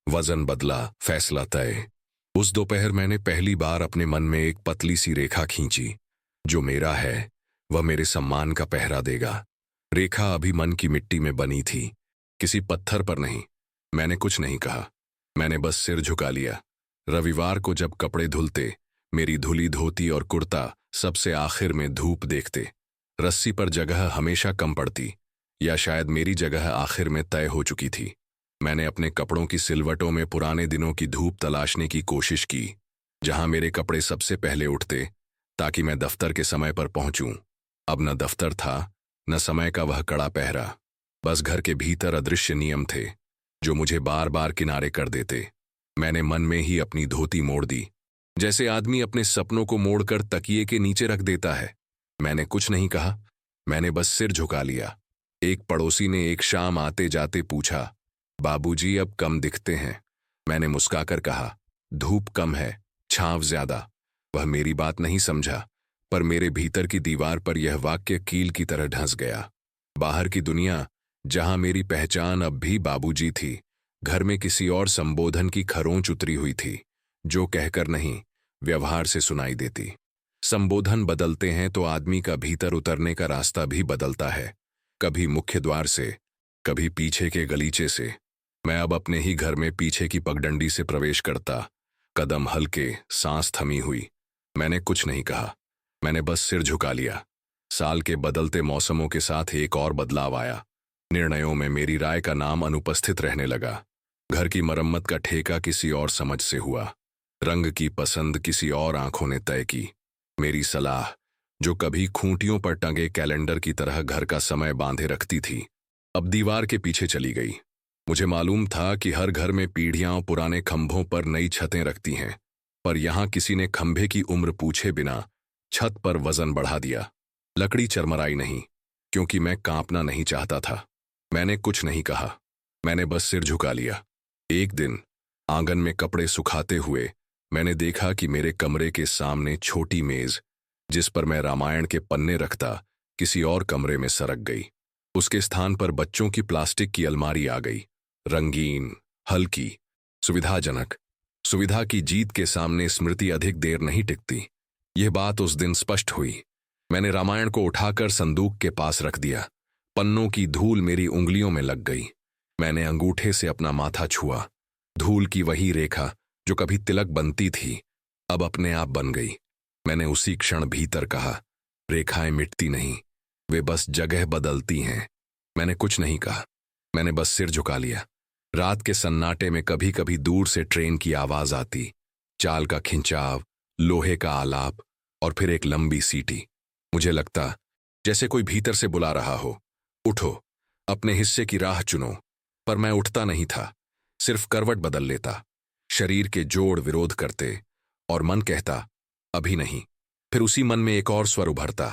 वजन बदला, फैसला तय। उस दोपहर मैंने पहली बार अपने मन में एक पतली सी रेखा खींची। जो मेरा है वह मेरे सम्मान का पहरा देगा। रेखा अभी मन की मिट्टी में बनी थी, किसी पत्थर पर नहीं। मैंने कुछ नहीं कहा, मैंने बस सिर झुका लिया। रविवार को जब कपड़े धुलते, मेरी धुली धोती और कुर्ता सबसे आखिर में धूप देखते। रस्सी पर जगह हमेशा कम पड़ती, या शायद मेरी जगह आखिर में तय हो चुकी थी। मैंने अपने कपड़ों की सिलवटों में पुराने दिनों की धूप तलाशने की कोशिश की, जहां मेरे कपड़े सबसे पहले उठते ताकि मैं दफ्तर के समय पर पहुंचूं। अब न दफ्तर था, न समय का वह कड़ा पहरा। बस घर के भीतर अदृश्य नियम थे जो मुझे बार बार किनारे कर देते। मैंने मन में ही अपनी धोती मोड़ दी, जैसे आदमी अपने सपनों को मोड़कर तकिए के नीचे रख देता है। मैंने कुछ नहीं कहा, मैंने बस सिर झुका लिया। एक पड़ोसी ने एक शाम आते जाते पूछा, बाबूजी अब कम दिखते हैं। मैंने मुस्काकर कहा, धूप कम है, छांव ज्यादा। वह मेरी बात नहीं समझा, पर मेरे भीतर की दीवार पर यह वाक्य कील की तरह ढंस गया। बाहर की दुनिया, जहां मेरी पहचान अब भी बाबूजी थी, घर में किसी और संबोधन की खरोंच उतरी हुई थी, जो कहकर नहीं, व्यवहार से सुनाई देती। संबोधन बदलते हैं तो आदमी का भीतर उतरने का रास्ता भी बदलता है, कभी मुख्य द्वार से, कभी पीछे के गलीचे से। मैं अब अपने ही घर में पीछे की पगडंडी से प्रवेश करता, कदम हल्के, सांस थमी हुई। मैंने कुछ नहीं कहा, मैंने बस सिर झुका लिया। साल के बदलते मौसमों के साथ एक और बदलाव आया। निर्णयों में मेरी राय का नाम अनुपस्थित रहने लगा। घर की मरम्मत का ठेका किसी और समझ से हुआ, रंग की पसंद किसी और आंखों ने तय की। मेरी सलाह, जो कभी खूंटियों पर टंगे कैलेंडर की तरह घर का समय बांधे रखती थी, अब दीवार के पीछे चली गई। मुझे मालूम था कि हर घर में पीढ़ियां पुराने खंभों पर नई छतें रखती हैं, पर यहां किसी ने खंभे की उम्र पूछे बिना छत पर वजन बढ़ा दिया। लकड़ी चरमराई नहीं, क्योंकि मैं कांपना नहीं चाहता था। मैंने कुछ नहीं कहा, मैंने बस सिर झुका लिया। एक दिन आंगन में कपड़े सुखाते हुए मैंने देखा कि मेरे कमरे के सामने छोटी मेज, जिस पर मैं रामायण के पन्ने रखता, किसी और कमरे में सरक गई। उसके स्थान पर बच्चों की प्लास्टिक की अलमारी आ गई, रंगीन, हल्की, सुविधाजनक। सुविधा की जीत के सामने स्मृति अधिक देर नहीं टिकती। यह बात उस दिन स्पष्ट हुई। मैंने रामायण को उठाकर संदूक के पास रख दिया। पन्नों की धूल मेरी उंगलियों में लग गई। मैंने अंगूठे से अपना माथा छुआ। धूल की वही रेखा जो कभी तिलक बनती थी, अब अपने आप बन गई। मैंने उसी क्षण भीतर कहा, रेखाएं मिटती नहीं, वे बस जगह बदलती हैं। मैंने कुछ नहीं कहा, मैंने बस सिर झुका लिया। रात के सन्नाटे में कभी कभी दूर से ट्रेन की आवाज आती, चाल का खिंचाव, लोहे का आलाप, और फिर एक लंबी सीटी। मुझे लगता जैसे कोई भीतर से बुला रहा हो, उठो, अपने हिस्से की राह चुनो। पर मैं उठता नहीं था, सिर्फ करवट बदल लेता। शरीर के जोड़ विरोध करते और मन कहता, अभी नहीं। फिर उसी मन में एक और स्वर उभरता,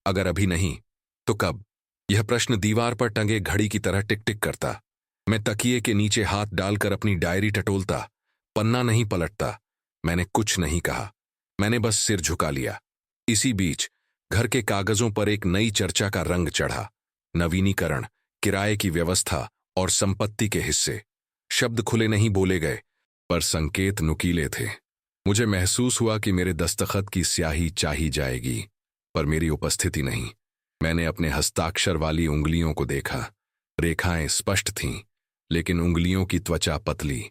अगर अभी नहीं तो कब? यह प्रश्न दीवार पर टंगे घड़ी की तरह टिक टिक करता। मैं तकिए के नीचे हाथ डालकर अपनी डायरी टटोलता, पन्ना नहीं पलटता। मैंने कुछ नहीं कहा, मैंने बस सिर झुका लिया। इसी बीच घर के कागजों पर एक नई चर्चा का रंग चढ़ा। नवीनीकरण, किराए की व्यवस्था और संपत्ति के हिस्से। शब्द खुले नहीं बोले गए, पर संकेत नुकीले थे। मुझे महसूस हुआ कि मेरे दस्तखत की स्याही चाही जाएगी, पर मेरी उपस्थिति नहीं। मैंने अपने हस्ताक्षर वाली उंगलियों को देखा। रेखाएं स्पष्ट थीं, लेकिन उंगलियों की त्वचा पतली।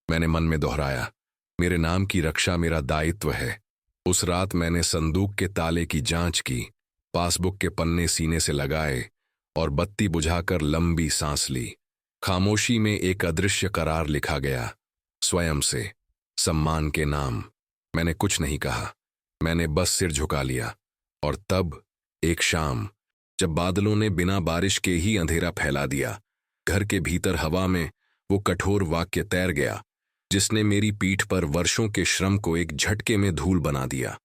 मैंने मन में दोहराया, मेरे नाम की रक्षा मेरा दायित्व है। उस रात मैंने संदूक के ताले की जांच की, पासबुक के पन्ने सीने से लगाए और बत्ती बुझाकर लंबी सांस ली। खामोशी में एक अदृश्य करार लिखा गया, स्वयं से, सम्मान के नाम। मैंने कुछ नहीं कहा, मैंने बस सिर झुका लिया। और तब एक शाम, जब बादलों ने बिना बारिश के ही अंधेरा फैला दिया, घर के भीतर हवा में वो कठोर वाक्य तैर गया जिसने मेरी पीठ पर वर्षों के श्रम को एक झटके में धूल बना दिया।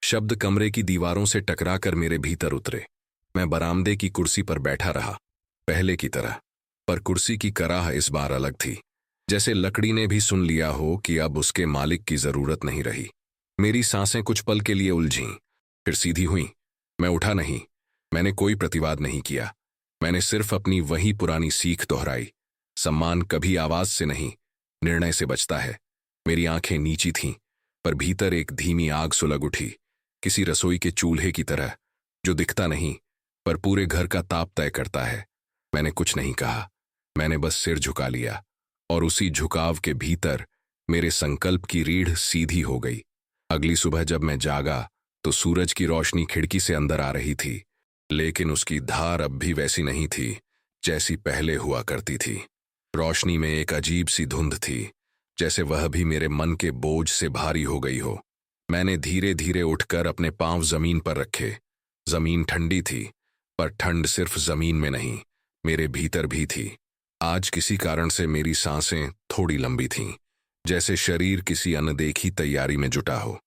शब्द कमरे की दीवारों से टकराकर मेरे भीतर उतरे। मैं बरामदे की कुर्सी पर बैठा रहा, पहले की तरह, पर कुर्सी की कराह इस बार अलग थी। जैसे लकड़ी ने भी सुन लिया हो कि अब उसके मालिक की जरूरत नहीं रही। मेरी सांसें कुछ पल के लिए उलझीं, फिर सीधी हुईं। मैं उठा नहीं, मैंने कोई प्रतिवाद नहीं किया। मैंने सिर्फ अपनी वही पुरानी सीख दोहराई, सम्मान कभी आवाज से नहीं, निर्णय से बचता है। मेरी आंखें नीची थीं, पर भीतर एक धीमी आग सुलग उठी, किसी रसोई के चूल्हे की तरह, जो दिखता नहीं पर पूरे घर का ताप तय करता है। मैंने कुछ नहीं कहा, मैंने बस सिर झुका लिया, और उसी झुकाव के भीतर मेरे संकल्प की रीढ़ सीधी हो गई। अगली सुबह जब मैं जागा तो सूरज की रोशनी खिड़की से अंदर आ रही थी, लेकिन उसकी धार अब भी वैसी नहीं थी जैसी पहले हुआ करती थी। रोशनी में एक अजीब सी धुंध थी, जैसे वह भी मेरे मन के बोझ से भारी हो गई हो। मैंने धीरे धीरे उठकर अपने पांव जमीन पर रखे। जमीन ठंडी थी, पर ठंड सिर्फ जमीन में नहीं, मेरे भीतर भी थी। आज किसी कारण से मेरी सांसें थोड़ी लंबी थीं, जैसे शरीर किसी अनदेखी तैयारी में जुटा हो।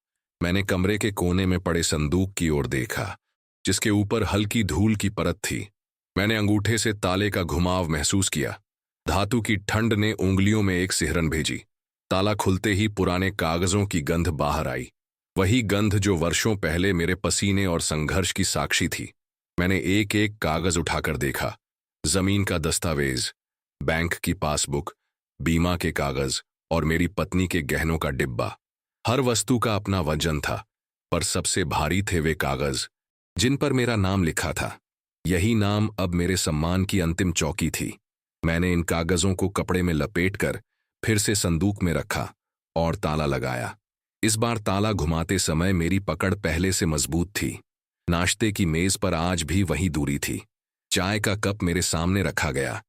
मैंने कमरे के कोने में पड़े संदूक की ओर देखा, जिसके ऊपर हल्की धूल की परत थी। मैंने अंगूठे से ताले का घुमाव महसूस किया। धातु की ठंड ने उंगलियों में एक सिहरन भेजी। ताला खुलते ही पुराने कागजों की गंध बाहर आई, वही गंध जो वर्षों पहले मेरे पसीने और संघर्ष की साक्षी थी। मैंने एक एक कागज उठाकर देखा। जमीन का दस्तावेज, बैंक की पासबुक, बीमा के कागज और मेरी पत्नी के गहनों का डिब्बा। हर वस्तु का अपना वजन था, पर सबसे भारी थे वे कागज जिन पर मेरा नाम लिखा था। यही नाम अब मेरे सम्मान की अंतिम चौकी थी। मैंने इन कागजों को कपड़े में लपेटकर फिर से संदूक में रखा और ताला लगाया। इस बार ताला घुमाते समय मेरी पकड़ पहले से मजबूत थी। नाश्ते की मेज पर आज भी वही दूरी थी। चाय का कप मेरे सामने रखा गया,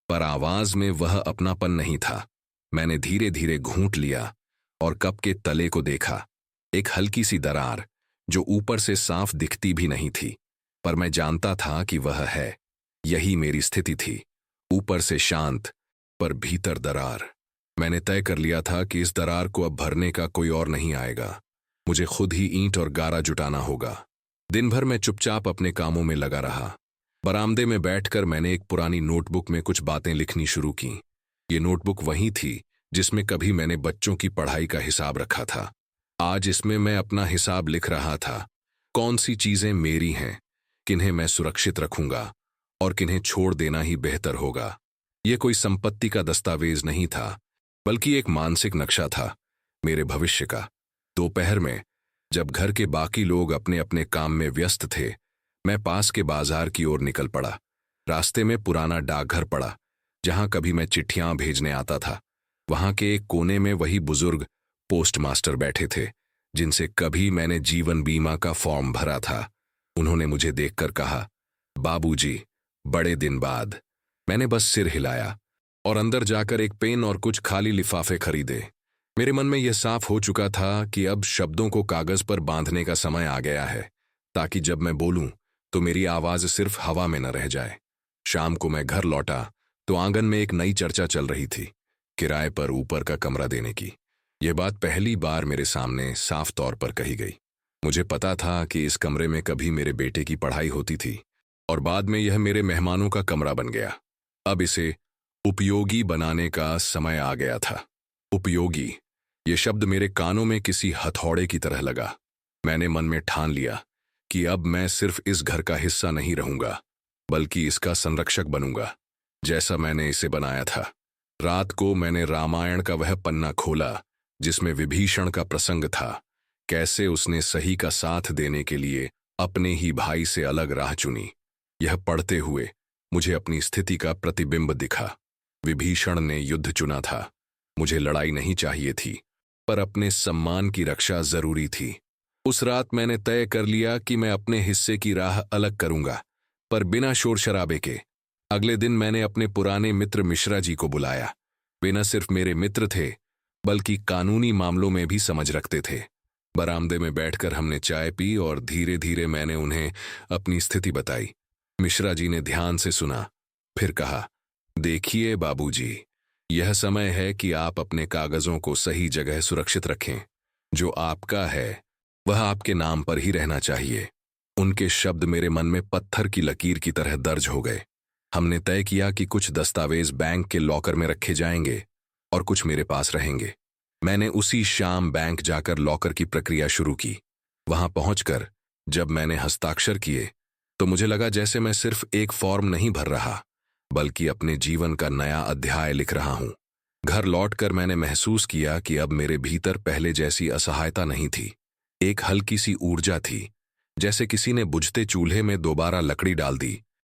पर आवाज में वह अपनापन नहीं था। मैंने धीरे धीरे घूंट लिया और कप के तले को देखा। एक हल्की सी दरार जो ऊपर से साफ दिखती भी नहीं थी, पर मैं जानता था कि वह है। यही मेरी स्थिति थी, ऊपर से शांत पर भीतर दरार। मैंने तय कर लिया था कि इस दरार को अब भरने का कोई और नहीं आएगा। मुझे खुद ही ईंट और गारा जुटाना होगा। दिन भर मैं चुपचाप अपने कामों में लगा रहा। बरामदे में बैठकर मैंने एक पुरानी नोटबुक में कुछ बातें लिखनी शुरू की। ये नोटबुक वही थी जिसमें कभी मैंने बच्चों की पढ़ाई का हिसाब रखा था। आज इसमें मैं अपना हिसाब लिख रहा था। कौन सी चीजें मेरी हैं, किन्हें मैं सुरक्षित रखूंगा और किन्हें छोड़ देना ही बेहतर होगा। यह कोई संपत्ति का दस्तावेज नहीं था, बल्कि एक मानसिक नक्शा था मेरे भविष्य का। दोपहर में जब घर के बाकी लोग अपने अपने काम में व्यस्त थे, मैं पास के बाजार की ओर निकल पड़ा। रास्ते में पुराना डाकघर पड़ा, जहां कभी मैं चिट्ठियां भेजने आता था। वहां के एक कोने में वही बुजुर्ग पोस्टमास्टर बैठे थे, जिनसे कभी मैंने जीवन बीमा का फॉर्म भरा था। उन्होंने मुझे देखकर कहा, बाबूजी, बड़े दिन बाद। मैंने बस सिर हिलाया और अंदर जाकर एक पेन और कुछ खाली लिफाफे खरीदे। मेरे मन में यह साफ हो चुका था कि अब शब्दों को कागज पर बांधने का समय आ गया है, ताकि जब मैं बोलूं तो मेरी आवाज सिर्फ हवा में न रह जाए। शाम को मैं घर लौटा तो आंगन में एक नई चर्चा चल रही थी, किराए पर ऊपर का कमरा देने की। यह बात पहली बार मेरे सामने साफ तौर पर कही गई। मुझे पता था कि इस कमरे में कभी मेरे बेटे की पढ़ाई होती थी और बाद में यह मेरे मेहमानों का कमरा बन गया। अब इसे उपयोगी बनाने का समय आ गया था। उपयोगी, ये शब्द मेरे कानों में किसी हथौड़े की तरह लगा। मैंने मन में ठान लिया कि अब मैं सिर्फ इस घर का हिस्सा नहीं रहूंगा, बल्कि इसका संरक्षक बनूंगा, जैसा मैंने इसे बनाया था। रात को मैंने रामायण का वह पन्ना खोला जिसमें विभीषण का प्रसंग था, कैसे उसने सही का साथ देने के लिए अपने ही भाई से अलग राह चुनी। यह पढ़ते हुए मुझे अपनी स्थिति का प्रतिबिंब दिखा। विभीषण ने युद्ध चुना था। मुझे लड़ाई नहीं चाहिए थी, पर अपने सम्मान की रक्षा जरूरी थी। उस रात मैंने तय कर लिया कि मैं अपने हिस्से की राह अलग करूंगा, पर बिना शोर शराबे के। अगले दिन मैंने अपने पुराने मित्र मिश्रा जी को बुलाया। वे न सिर्फ मेरे मित्र थे, बल्कि कानूनी मामलों में भी समझ रखते थे। बरामदे में बैठकर हमने चाय पी और धीरे धीरे मैंने उन्हें अपनी स्थिति बताई। मिश्रा जी ने ध्यान से सुना, फिर कहा, देखिए बाबूजी, यह समय है कि आप अपने कागजों को सही जगह सुरक्षित रखें। जो आपका है वह आपके नाम पर ही रहना चाहिए। उनके शब्द मेरे मन में पत्थर की लकीर की तरह दर्ज हो गए। हमने तय किया कि कुछ दस्तावेज बैंक के लॉकर में रखे जाएंगे और कुछ मेरे पास रहेंगे। मैंने उसी शाम बैंक जाकर लॉकर की प्रक्रिया शुरू की। वहां पहुंचकर जब मैंने हस्ताक्षर किए तो मुझे लगा जैसे मैं सिर्फ एक फॉर्म नहीं भर रहा, बल्कि अपने जीवन का नया अध्याय लिख रहा हूं। घर लौटकर मैंने महसूस किया कि अब मेरे भीतर पहले जैसी असहायता नहीं थी। एक हल्की सी ऊर्जा थी, जैसे किसी ने बुझते चूल्हे में दोबारा लकड़ी डाल दी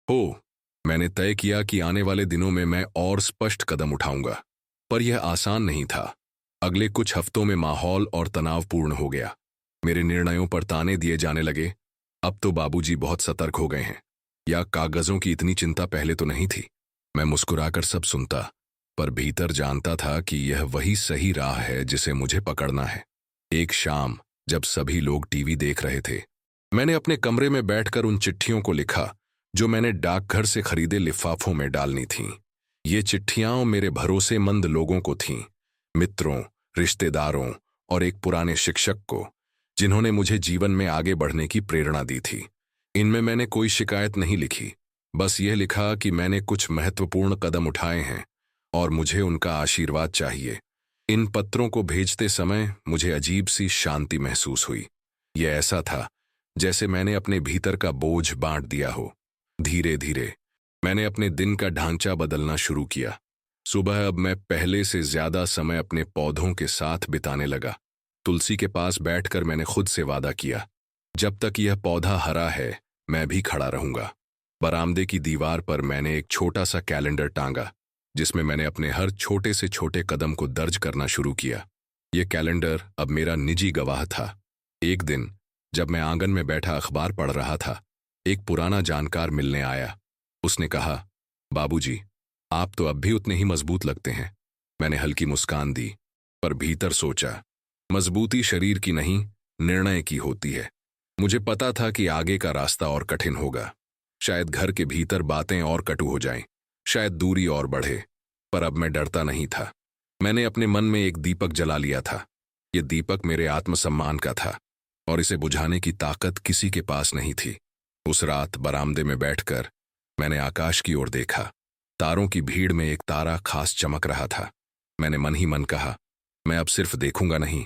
हो। मैंने तय किया कि आने वाले दिनों में मैं और स्पष्ट कदम उठाऊंगा, पर यह आसान नहीं था। अगले कुछ हफ्तों में माहौल और तनावपूर्ण हो गया। मेरे निर्णयों पर ताने दिए जाने लगे। अब तो बाबूजी बहुत सतर्क हो गए हैं, या कागजों की इतनी चिंता पहले तो नहीं थी। मैं मुस्कुराकर सब सुनता, पर भीतर जानता था कि यह वही सही राह है जिसे मुझे पकड़ना है। एक शाम जब सभी लोग टीवी देख रहे थे। मैंने अपने कमरे में बैठकर उन चिट्ठियों को लिखा जो मैंने डाकघर से खरीदे लिफाफों में डालनी थीं। ये चिट्ठियां मेरे भरोसेमंद लोगों को थीं, मित्रों, रिश्तेदारों और एक पुराने शिक्षक को, जिन्होंने मुझे जीवन में आगे बढ़ने की प्रेरणा दी थी। इनमें मैंने कोई शिकायत नहीं लिखी, बस यह लिखा कि मैंने कुछ महत्वपूर्ण कदम उठाए हैं और मुझे उनका आशीर्वाद चाहिए। इन पत्रों को भेजते समय मुझे अजीब सी शांति महसूस हुई। यह ऐसा था जैसे मैंने अपने भीतर का बोझ बांट दिया हो। धीरे धीरे मैंने अपने दिन का ढांचा बदलना शुरू किया। सुबह अब मैं पहले से ज्यादा समय अपने पौधों के साथ बिताने लगा। तुलसी के पास बैठकर मैंने खुद से वादा किया, जब तक यह पौधा हरा है मैं भी खड़ा रहूंगा। बरामदे की दीवार पर मैंने एक छोटा सा कैलेंडर टांगा, जिसमें मैंने अपने हर छोटे से छोटे कदम को दर्ज करना शुरू किया। यह कैलेंडर अब मेरा निजी गवाह था। एक दिन जब मैं आंगन में बैठा अखबार पढ़ रहा था, एक पुराना जानकार मिलने आया। उसने कहा, बाबूजी, आप तो अब भी उतने ही मजबूत लगते हैं। मैंने हल्की मुस्कान दी, पर भीतर सोचा, मजबूती शरीर की नहीं, निर्णय की होती है। मुझे पता था कि आगे का रास्ता और कठिन होगा। शायद घर के भीतर बातें और कटु हो जाएं, शायद दूरी और बढ़े, पर अब मैं डरता नहीं था। मैंने अपने मन में एक दीपक जला लिया था। यह दीपक मेरे आत्मसम्मान का था और इसे बुझाने की ताकत किसी के पास नहीं थी। उस रात बरामदे में बैठकर मैंने आकाश की ओर देखा। तारों की भीड़ में एक तारा खास चमक रहा था। मैंने मन ही मन कहा, मैं अब सिर्फ देखूंगा नहीं,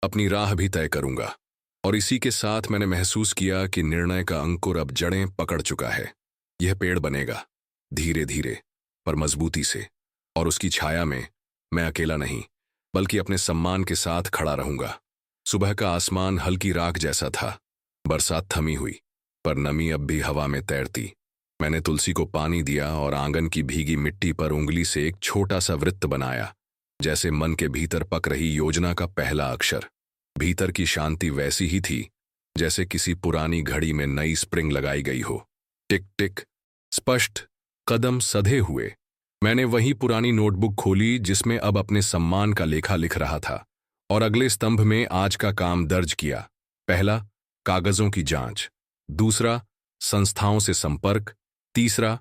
अपनी राह भी तय करूंगा। और इसी के साथ मैंने महसूस किया कि निर्णय का अंकुर अब जड़ें पकड़ चुका है। यह पेड़ बनेगा, धीरे धीरे पर मजबूती से, और उसकी छाया में मैं अकेला नहीं, बल्कि अपने सम्मान के साथ खड़ा रहूंगा। सुबह का आसमान हल्की राख जैसा था। बरसात थमी हुई, पर नमी अब भी हवा में तैरती। मैंने तुलसी को पानी दिया और आंगन की भीगी मिट्टी पर उंगली से एक छोटा सा वृत्त बनाया, जैसे मन के भीतर पक रही योजना का पहला अक्षर। भीतर की शांति वैसी ही थी जैसे किसी पुरानी घड़ी में नई स्प्रिंग लगाई गई हो। टिक टिक, स्पष्ट कदम सधे हुए। मैंने वही पुरानी नोटबुक खोली जिसमें अब अपने सम्मान का लेखा लिख रहा था, और अगले स्तंभ में आज का काम दर्ज किया। पहला, कागजों की जांच। दूसरा, संस्थाओं से संपर्क। तीसरा,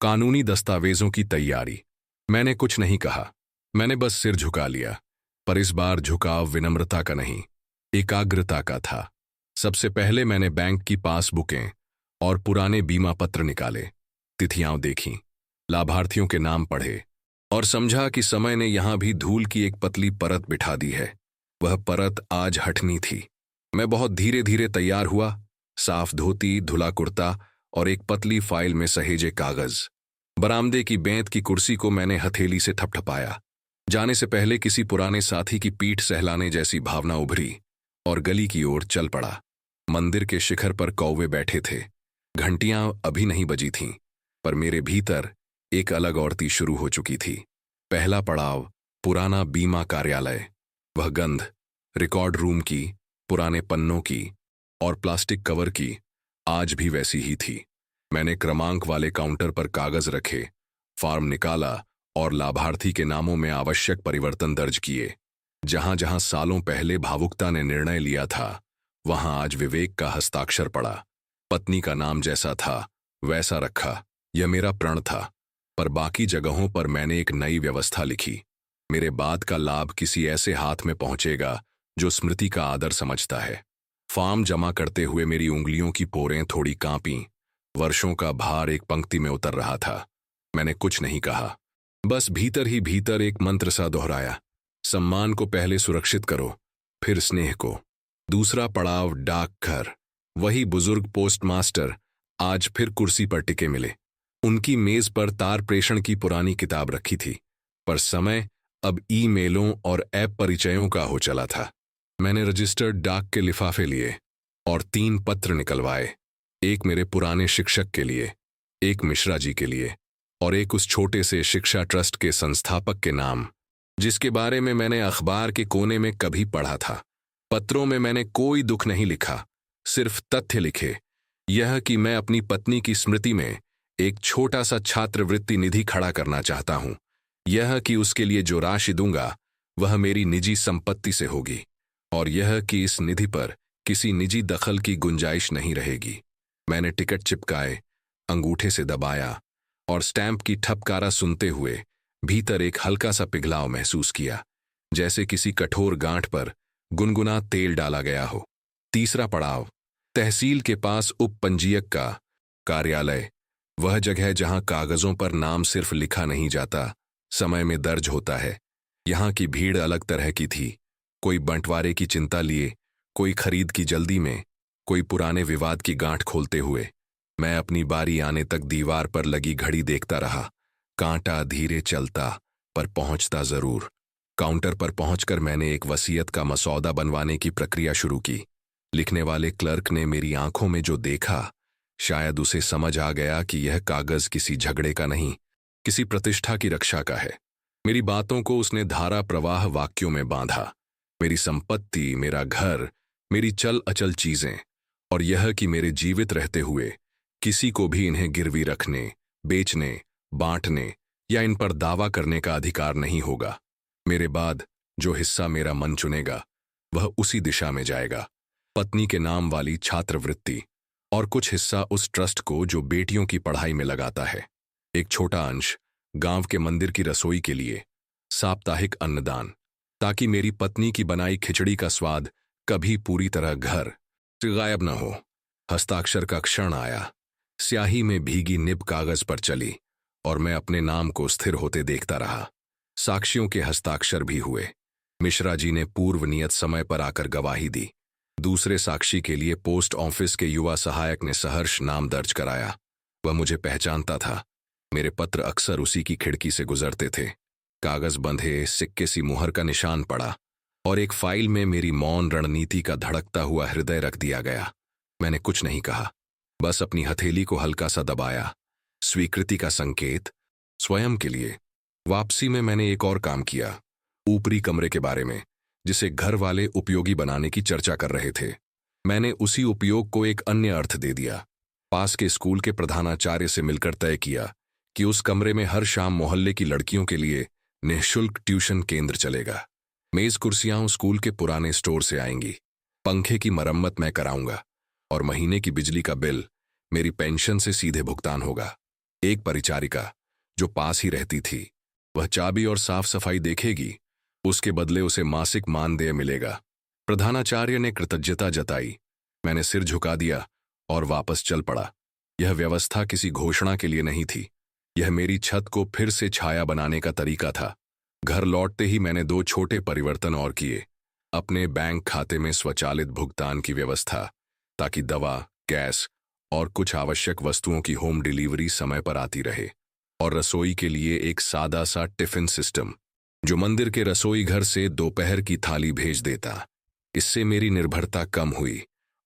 कानूनी दस्तावेजों की तैयारी। मैंने कुछ नहीं कहा, मैंने बस सिर झुका लिया, पर इस बार झुकाव विनम्रता का नहीं, एकाग्रता का था। सबसे पहले मैंने बैंक की पासबुकें और पुराने बीमा पत्र निकाले, तिथियां देखीं, लाभार्थियों के नाम पढ़े, और समझा कि समय ने यहां भी धूल की एक पतली परत बिठा दी है। वह परत आज हटनी थी। मैं बहुत धीरे धीरे तैयार हुआ, साफ धोती, धुला कुर्ता और एक पतली फाइल में सहेजे कागज। बरामदे की बेंत की कुर्सी को मैंने हथेली से थपथपाया। जाने से पहले किसी पुराने साथी की पीठ सहलाने जैसी भावना उभरी, और गली की ओर चल पड़ा। मंदिर के शिखर पर कौवे बैठे थे। घंटियां अभी नहीं बजी थीं, पर मेरे भीतर एक अलग औरती शुरू हो चुकी थी। पहला पड़ाव, पुराना बीमा कार्यालय। वह गंध, रिकॉर्ड रूम की, पुराने पन्नों की और प्लास्टिक कवर की, आज भी वैसी ही थी। मैंने क्रमांक वाले काउंटर पर कागज रखे, फॉर्म निकाला और लाभार्थी के नामों में आवश्यक परिवर्तन दर्ज किए। जहां जहां सालों पहले भावुकता ने निर्णय लिया था, वहां आज विवेक का हस्ताक्षर पड़ा। पत्नी का नाम जैसा था वैसा रखा, यह मेरा प्रण था। पर बाकी जगहों पर मैंने एक नई व्यवस्था लिखी। मेरे बाद का लाभ किसी ऐसे हाथ में पहुंचेगा जो स्मृति का आदर समझता है। फॉर्म जमा करते हुए मेरी उंगलियों की पोरें थोड़ी कांपीं। वर्षों का भार एक पंक्ति में उतर रहा था। मैंने कुछ नहीं कहा, बस भीतर ही भीतर एक मंत्र सा दोहराया, सम्मान को पहले सुरक्षित करो, फिर स्नेह को। दूसरा पड़ाव, डाकघर। वही बुजुर्ग पोस्टमास्टर आज फिर कुर्सी पर टिके मिले। उनकी मेज पर तार प्रेषण की पुरानी किताब रखी थी, पर समय अब ईमेलों और ऐप परिचयों का हो चला था। मैंने रजिस्टर्ड डाक के लिफाफे लिए और 3 पत्र निकलवाए। एक मेरे पुराने शिक्षक के लिए, एक मिश्रा जी के लिए, और एक उस छोटे से शिक्षा ट्रस्ट के संस्थापक के नाम, जिसके बारे में मैंने अखबार के कोने में कभी पढ़ा था। पत्रों में मैंने कोई दुख नहीं लिखा, सिर्फ तथ्य लिखे। यह कि मैं अपनी पत्नी की स्मृति में एक छोटा सा छात्रवृत्ति निधि खड़ा करना चाहता हूं। यह कि उसके लिए जो राशि दूंगा वह मेरी निजी संपत्ति से होगी, और यह कि इस निधि पर किसी निजी दखल की गुंजाइश नहीं रहेगी। मैंने टिकट चिपकाए, अंगूठे से दबाया और स्टैंप की ठपकारा सुनते हुए भीतर एक हल्का सा पिघलाव महसूस किया, जैसे किसी कठोर गांठ पर गुनगुना तेल डाला गया हो। तीसरा पड़ाव, तहसील के पास उप पंजीयक का कार्यालय, वह जगह जहां कागजों पर नाम सिर्फ लिखा नहीं जाता, समय में दर्ज होता है। यहां की भीड़ अलग तरह की थी। कोई बंटवारे की चिंता लिए, कोई खरीद की जल्दी में, कोई पुराने विवाद की गांठ खोलते हुए। मैं अपनी बारी आने तक दीवार पर लगी घड़ी देखता रहा। कांटा धीरे चलता, पर पहुंचता जरूर। काउंटर पर पहुंचकर मैंने एक वसीयत का मसौदा बनवाने की प्रक्रिया शुरू की। लिखने वाले क्लर्क ने मेरी आंखों में जो देखा, शायद उसे समझ आ गया कि यह कागज किसी झगड़े का नहीं, किसी प्रतिष्ठा की रक्षा का है। मेरी बातों को उसने धारा प्रवाह वाक्यों में बांधा। मेरी संपत्ति, मेरा घर, मेरी चल अचल चीजें, और यह कि मेरे जीवित रहते हुए किसी को भी इन्हें गिरवी रखने, बेचने, बांटने या इन पर दावा करने का अधिकार नहीं होगा। मेरे बाद जो हिस्सा मेरा मन चुनेगा, वह उसी दिशा में जाएगा। पत्नी के नाम वाली छात्रवृत्ति, और कुछ हिस्सा उस ट्रस्ट को जो बेटियों की पढ़ाई में लगाता है। एक छोटा अंश गांव के मंदिर की रसोई के लिए, साप्ताहिक अन्नदान, ताकि मेरी पत्नी की बनाई खिचड़ी का स्वाद कभी पूरी तरह घर से गायब न हो। हस्ताक्षर का क्षण आया। स्याही में भीगी निब कागज पर चली और मैं अपने नाम को स्थिर होते देखता रहा। साक्षियों के हस्ताक्षर भी हुए। मिश्रा जी ने पूर्व नियत समय पर आकर गवाही दी। दूसरे साक्षी के लिए पोस्ट ऑफिस के युवा सहायक ने सहर्ष नाम दर्ज कराया। वह मुझे पहचानता था। मेरे पत्र अक्सर उसी की खिड़की से गुजरते थे। कागज बंधे, सिक्के सी मुहर का निशान पड़ा और एक फाइल में मेरी मौन रणनीति का धड़कता हुआ हृदय रख दिया गया। मैंने कुछ नहीं कहा, बस अपनी हथेली को हल्का सा दबाया। स्वीकृति का संकेत स्वयं के लिए। वापसी में मैंने एक और काम किया, ऊपरी कमरे के बारे में, जिसे घर वाले उपयोगी बनाने की चर्चा कर रहे थे। मैंने उसी उपयोग को एक अन्य अर्थ दे दिया। पास के स्कूल के प्रधानाचार्य से मिलकर तय किया कि उस कमरे में हर शाम मोहल्ले की लड़कियों के लिए निःशुल्क ट्यूशन केंद्र चलेगा। मेज कुर्सियां स्कूल के पुराने स्टोर से आएंगी। पंखे की मरम्मत मैं कराऊंगा और महीने की बिजली का बिल मेरी पेंशन से सीधे भुगतान होगा। एक परिचारिका जो पास ही रहती थी, वह चाबी और साफ सफाई देखेगी। उसके बदले उसे मासिक मानदेय मिलेगा। प्रधानाचार्य ने कृतज्ञता जताई। मैंने सिर झुका दिया और वापस चल पड़ा। यह व्यवस्था किसी घोषणा के लिए नहीं थी। यह मेरी छत को फिर से छाया बनाने का तरीका था। घर लौटते ही मैंने 2 छोटे परिवर्तन और किए। अपने बैंक खाते में स्वचालित भुगतान की व्यवस्था, ताकि दवा, गैस और कुछ आवश्यक वस्तुओं की होम डिलीवरी समय पर आती रहे। और रसोई के लिए एक सादा सा टिफिन सिस्टम, जो मंदिर के रसोई घर से दोपहर की थाली भेज देता। इससे मेरी निर्भरता कम हुई,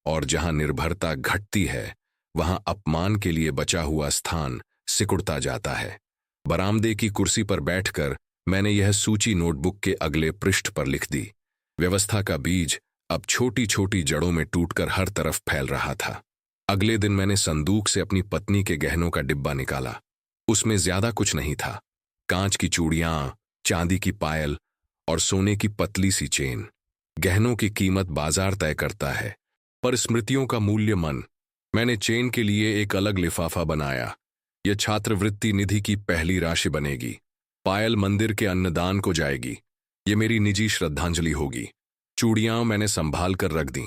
और जहां निर्भरता घटती है, वहां अपमान के लिए बचा हुआ स्थान सिकुड़ता जाता है। बरामदे की कुर्सी पर बैठकर मैंने यह सूची नोटबुक के अगले पृष्ठ पर लिख दी। व्यवस्था का बीज अब छोटी छोटी जड़ों में टूटकर हर तरफ फैल रहा था। अगले दिन मैंने संदूक से अपनी पत्नी के गहनों का डिब्बा निकाला। उसमें ज्यादा कुछ नहीं था। कांच की चूड़ियां, चांदी की पायल और सोने की पतली सी चेन। गहनों की कीमत बाजार तय करता है, पर स्मृतियों का मूल्य मन। मैंने चेन के लिए एक अलग लिफाफा बनाया। यह छात्रवृत्ति निधि की पहली राशि बनेगी। पायल मंदिर के अन्नदान को जाएगी। ये मेरी निजी श्रद्धांजलि होगी। चूड़ियां मैंने संभाल कर रख दी।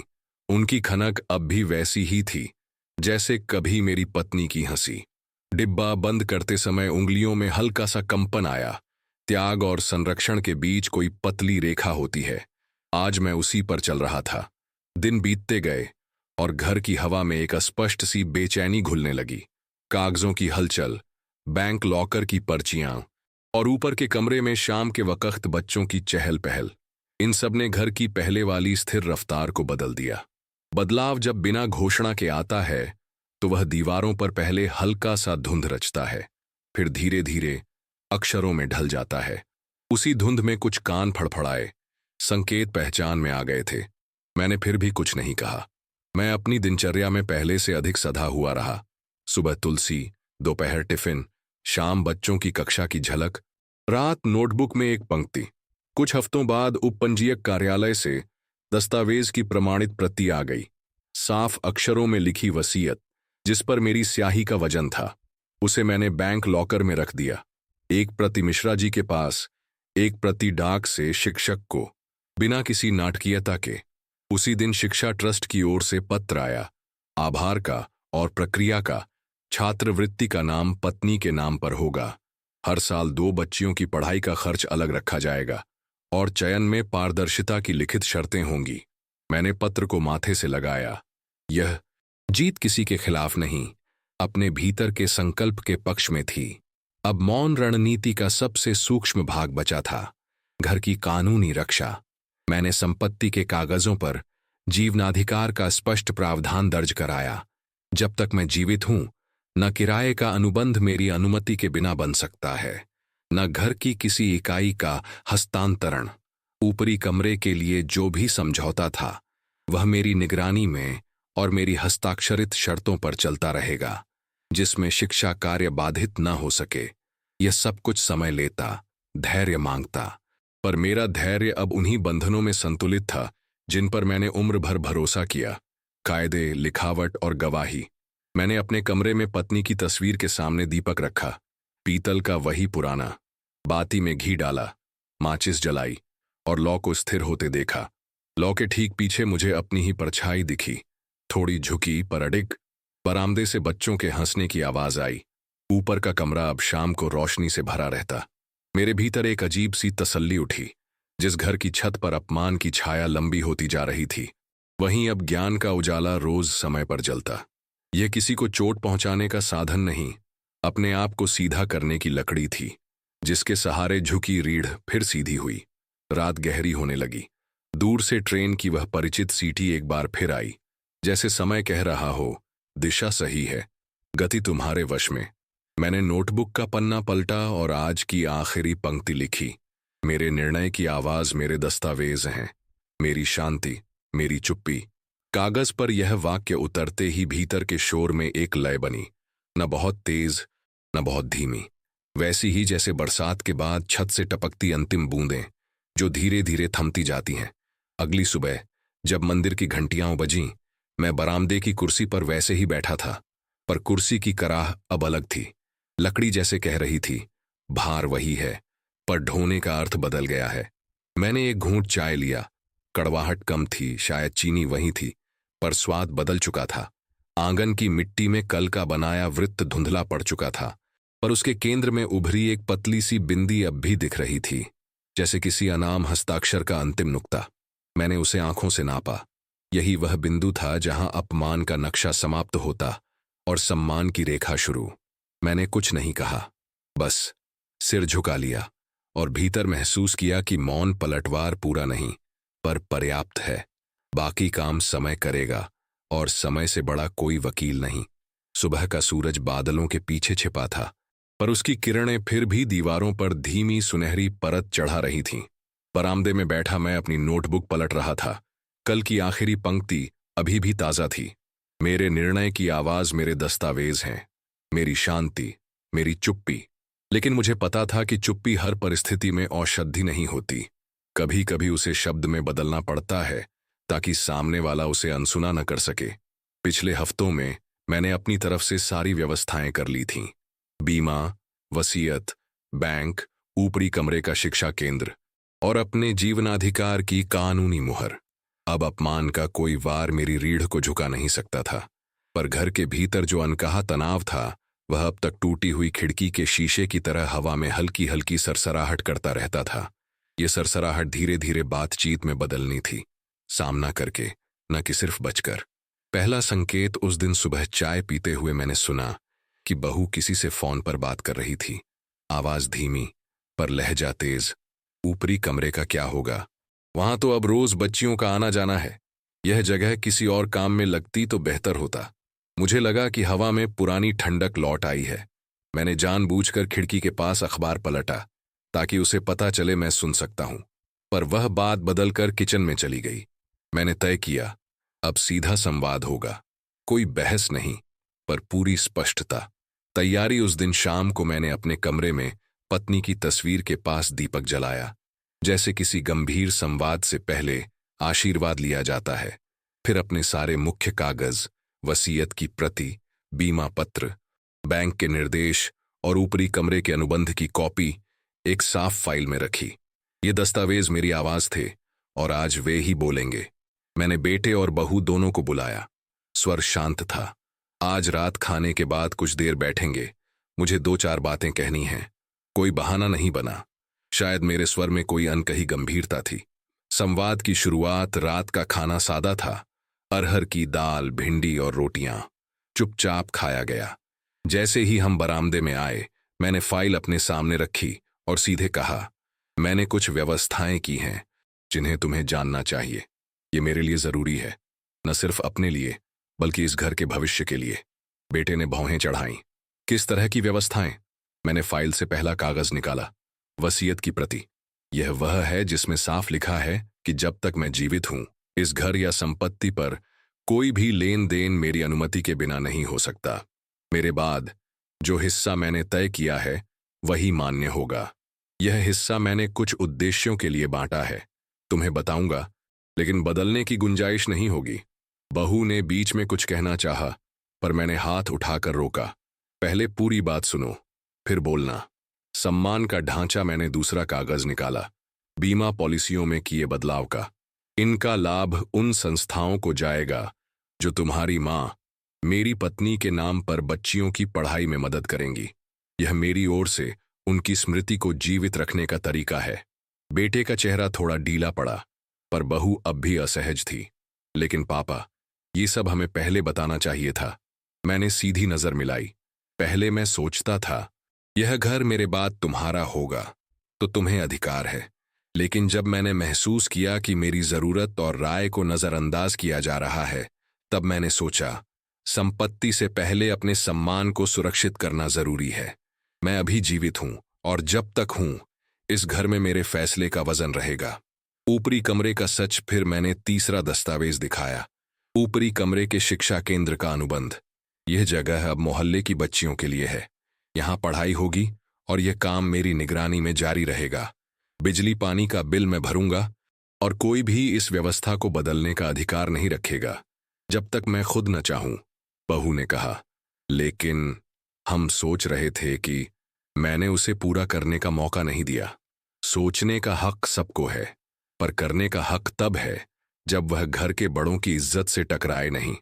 उनकी खनक अब भी वैसी ही थी जैसे कभी मेरी पत्नी की हंसी। डिब्बा बंद करते समय उंगलियों में हल्का सा कंपन आया। त्याग और संरक्षण के बीच कोई पतली रेखा होती है। आज मैं उसी पर चल रहा था। दिन बीतते गए और घर की हवा में एक अस्पष्ट सी बेचैनी घुलने लगी। कागजों की हलचल, बैंक लॉकर की पर्चियां और ऊपर के कमरे में शाम के वक्त बच्चों की चहल पहल, इन सब ने घर की पहले वाली स्थिर रफ्तार को बदल दिया। बदलाव जब बिना घोषणा के आता है तो वह दीवारों पर पहले हल्का सा धुंध रचता है, फिर धीरे धीरे अक्षरों में ढल जाता है। उसी धुंध में कुछ कान फड़फड़ाए, संकेत पहचान में आ गए थे। मैंने फिर भी कुछ नहीं कहा। मैं अपनी दिनचर्या में पहले से अधिक सधा हुआ रहा। सुबह तुलसी, दोपहर टिफिन, शाम बच्चों की कक्षा की झलक, रात नोटबुक में एक पंक्ति। कुछ हफ्तों बाद उपपंजीयक कार्यालय से दस्तावेज की प्रमाणित प्रति आ गई, साफ अक्षरों में लिखी वसीयत जिस पर मेरी स्याही का वजन था। उसे मैंने बैंक लॉकर में रख दिया। एक प्रति मिश्रा जी के पास, एक प्रति डाक से शिक्षक को, बिना किसी नाटकीयता के। उसी दिन शिक्षा ट्रस्ट की ओर से पत्र आया, आभार का और प्रक्रिया का। छात्रवृत्ति का नाम पत्नी के नाम पर होगा। हर साल 2 बच्चियों की पढ़ाई का खर्च अलग रखा जाएगा और चयन में पारदर्शिता की लिखित शर्तें होंगी। मैंने पत्र को माथे से लगाया। यह जीत किसी के खिलाफ नहीं, अपने भीतर के संकल्प के पक्ष में थी। अब मौन रणनीति का सबसे सूक्ष्म भाग बचा था, घर की कानूनी रक्षा। मैंने संपत्ति के कागजों पर जीवनाधिकार का स्पष्ट प्रावधान दर्ज कराया। जब तक मैं जीवित हूं, न किराए का अनुबंध मेरी अनुमति के बिना बन सकता है, न घर की किसी इकाई का हस्तांतरण। ऊपरी कमरे के लिए जो भी समझौता था वह मेरी निगरानी में और मेरी हस्ताक्षरित शर्तों पर चलता रहेगा, जिसमें शिक्षा कार्य बाधित न हो सके। यह सब कुछ समय लेता, धैर्य मांगता, पर मेरा धैर्य अब उन्हीं बंधनों में संतुलित था जिन पर मैंने उम्र भर भरोसा किया। कायदे, लिखावट और गवाही। मैंने अपने कमरे में पत्नी की तस्वीर के सामने दीपक रखा, पीतल का वही पुराना। बाती में घी डाला, माचिस जलाई और लौ को स्थिर होते देखा। लौ के ठीक पीछे मुझे अपनी ही परछाई दिखी, थोड़ी झुकी पर अडिग। बरामदे से बच्चों के हंसने की आवाज आई। ऊपर का कमरा अब शाम को रोशनी से भरा रहता। मेरे भीतर एक अजीब सी तसल्ली उठी। जिस घर की छत पर अपमान की छाया लंबी होती जा रही थी, वहीं अब ज्ञान का उजाला रोज समय पर जलता। यह किसी को चोट पहुंचाने का साधन नहीं, अपने आप को सीधा करने की लकड़ी थी, जिसके सहारे झुकी रीढ़ फिर सीधी हुई। रात गहरी होने लगी। दूर से ट्रेन की वह परिचित सीटी एक बार फिर आई, जैसे समय कह रहा हो, दिशा सही है, गति तुम्हारे वश में। मैंने नोटबुक का पन्ना पलटा और आज की आखिरी पंक्ति लिखी। मेरे निर्णय की आवाज मेरे दस्तावेज हैं, मेरी शांति, मेरी चुप्पी। कागज पर यह वाक्य उतरते ही भीतर के शोर में एक लय बनी, न बहुत तेज न बहुत धीमी, वैसी ही जैसे बरसात के बाद छत से टपकती अंतिम बूंदें जो धीरे धीरे थमती जाती हैं। अगली सुबह जब मंदिर की घंटियां बजीं, मैं बरामदे की कुर्सी पर वैसे ही बैठा था, पर कुर्सी की कराह अब अलग थी। लकड़ी जैसे कह रही थी, भार वही है, पर ढोने का अर्थ बदल गया है। मैंने एक घूंट चाय लिया। कड़वाहट कम थी, शायद चीनी वही थी, पर स्वाद बदल चुका था। आंगन की मिट्टी में कल का बनाया वृत्त धुंधला पड़ चुका था, पर उसके केंद्र में उभरी एक पतली सी बिंदी अब भी दिख रही थी, जैसे किसी अनाम हस्ताक्षर का अंतिम नुक्ता। मैंने उसे आंखों से नापा। यही वह बिंदु था जहां अपमान का नक्शा समाप्त होता और सम्मान की रेखा शुरू। मैंने कुछ नहीं कहा, बस सिर झुका लिया और भीतर महसूस किया कि मौन पलटवार पूरा नहीं, पर पर्याप्त है। बाकी काम समय करेगा और समय से बड़ा कोई वकील नहीं। सुबह का सूरज बादलों के पीछे छिपा था, पर उसकी किरणें फिर भी दीवारों पर धीमी सुनहरी परत चढ़ा रही थीं। बरामदे में बैठा मैं अपनी नोटबुक पलट रहा था। कल की आखिरी पंक्ति अभी भी ताजा थी। मेरे निर्णय की आवाज मेरे दस्तावेज हैं, मेरी शांति, मेरी चुप्पी। लेकिन मुझे पता था कि चुप्पी हर परिस्थिति में औषधि नहीं होती। कभी कभी उसे शब्द में बदलना पड़ता है ताकि सामने वाला उसे अनसुना न कर सके। पिछले हफ्तों में मैंने अपनी तरफ से सारी व्यवस्थाएं कर ली थीं। बीमा, वसीयत, बैंक, ऊपरी कमरे का शिक्षा केंद्र और अपने जीवनाधिकार की कानूनी मुहर। अब अपमान का कोई वार मेरी रीढ़ को झुका नहीं सकता था, पर घर के भीतर जो अनकहा तनाव था वह अब तक टूटी हुई खिड़की के शीशे की तरह हवा में हल्की हल्की सरसराहट करता रहता था। ये सरसराहट धीरे धीरे बातचीत में बदलनी थी, सामना करके, न कि सिर्फ बचकर। पहला संकेत उस दिन सुबह चाय पीते हुए मैंने सुना कि बहू किसी से फोन पर बात कर रही थी। आवाज धीमी पर लहजा तेज। ऊपरी कमरे का क्या होगा? वहां तो अब रोज बच्चियों का आना जाना है। यह जगह किसी और काम में लगती तो बेहतर होता। मुझे लगा कि हवा में पुरानी ठंडक लौट आई है। मैंने जानबूझकर खिड़की के पास अखबार पलटा ताकि उसे पता चले मैं सुन सकता हूं, पर वह बात बदलकर किचन में चली गई। मैंने तय किया, अब सीधा संवाद होगा, कोई बहस नहीं, पर पूरी स्पष्टता। तैयारी उस दिन शाम को मैंने अपने कमरे में पत्नी की तस्वीर के पास दीपक जलाया। जैसे किसी गंभीर संवाद से पहले आशीर्वाद लिया जाता है, फिर अपने सारे मुख्य कागज, वसीयत की प्रति, बीमा पत्र, बैंक के निर्देश और ऊपरी कमरे के अनुबंध की कॉपी एक साफ फाइल में रखी। ये दस्तावेज मेरी आवाज थे और आज वे ही बोलेंगे। मैंने बेटे और बहू दोनों को बुलाया। स्वर शांत था। आज रात खाने के बाद कुछ देर बैठेंगे, मुझे 2-4 बातें कहनी हैं। कोई बहाना नहीं बना। शायद मेरे स्वर में कोई अनकही गंभीरता थी। संवाद की शुरुआत रात का खाना सादा था। अरहर की दाल, भिंडी और रोटियां चुपचाप खाया गया। जैसे ही हम बरामदे में आए, मैंने फाइल अपने सामने रखी और सीधे कहा, मैंने कुछ व्यवस्थाएं की हैं जिन्हें तुम्हें जानना चाहिए। ये मेरे लिए जरूरी है, न सिर्फ अपने लिए बल्कि इस घर के भविष्य के लिए। बेटे ने भौहें चढ़ाईं। किस तरह की व्यवस्थाएं? मैंने फाइल से पहला कागज निकाला। वसीयत की प्रति। यह वह है जिसमें साफ लिखा है कि जब तक मैं जीवित हूं, इस घर या संपत्ति पर कोई भी लेन देन मेरी अनुमति के बिना नहीं हो सकता। मेरे बाद जो हिस्सा मैंने तय किया है वही मान्य होगा। यह हिस्सा मैंने कुछ उद्देश्यों के लिए बांटा है, तुम्हें बताऊंगा, लेकिन बदलने की गुंजाइश नहीं होगी। बहू ने बीच में कुछ कहना चाहा, पर मैंने हाथ उठाकर रोका। पहले पूरी बात सुनो, फिर बोलना। सम्मान का ढांचा। मैंने दूसरा कागज निकाला। बीमा पॉलिसियों में किए बदलाव का। इनका लाभ उन संस्थाओं को जाएगा जो तुम्हारी मां, मेरी पत्नी के नाम पर बच्चियों की पढ़ाई में मदद करेंगी। यह मेरी ओर से उनकी स्मृति को जीवित रखने का तरीका है। बेटे का चेहरा थोड़ा ढीला पड़ा, पर बहू अब भी असहज थी। लेकिन पापा, ये सब हमें पहले बताना चाहिए था। मैंने सीधी नजर मिलाई। पहले मैं सोचता था यह घर मेरे बाद तुम्हारा होगा तो तुम्हें अधिकार है, लेकिन जब मैंने महसूस किया कि मेरी जरूरत और राय को नजरअंदाज किया जा रहा है, तब मैंने सोचा संपत्ति से पहले अपने सम्मान को सुरक्षित करना जरूरी है। मैं अभी जीवित हूं और जब तक हूं, इस घर में मेरे फैसले का वजन रहेगा। ऊपरी कमरे का सच। फिर मैंने तीसरा दस्तावेज दिखाया। ऊपरी कमरे के शिक्षा केंद्र का अनुबंध। यह जगह अब मोहल्ले की बच्चियों के लिए है। यहां पढ़ाई होगी और यह काम मेरी निगरानी में जारी रहेगा। बिजली पानी का बिल मैं भरूंगा और कोई भी इस व्यवस्था को बदलने का अधिकार नहीं रखेगा जब तक मैं खुद न चाहूं, बहू ने कहा। लेकिन हम सोच रहे थे कि मैंने उसे पूरा करने का मौका नहीं दिया। सोचने का हक सबको है, पर करने का हक तब है जब वह घर के बड़ों की इज्जत से टकराए नहीं।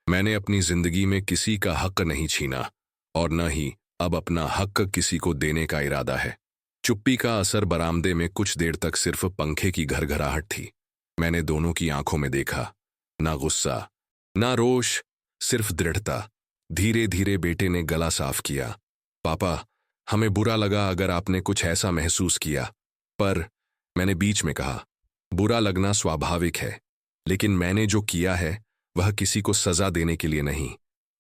मैंने अपनी जिंदगी में किसी का हक नहीं छीना और न ही अब अपना हक किसी को देने का इरादा है। चुप्पी का असर। बरामदे में कुछ देर तक सिर्फ पंखे की घरघराहट थी। मैंने दोनों की आंखों में देखा। ना गुस्सा, ना रोष, सिर्फ दृढ़ता। धीरे धीरे बेटे ने गला साफ किया। पापा, हमें बुरा लगा अगर आपने कुछ ऐसा महसूस किया, पर मैंने बीच में कहा, बुरा लगना स्वाभाविक है, लेकिन मैंने जो किया है वह किसी को सजा देने के लिए नहीं,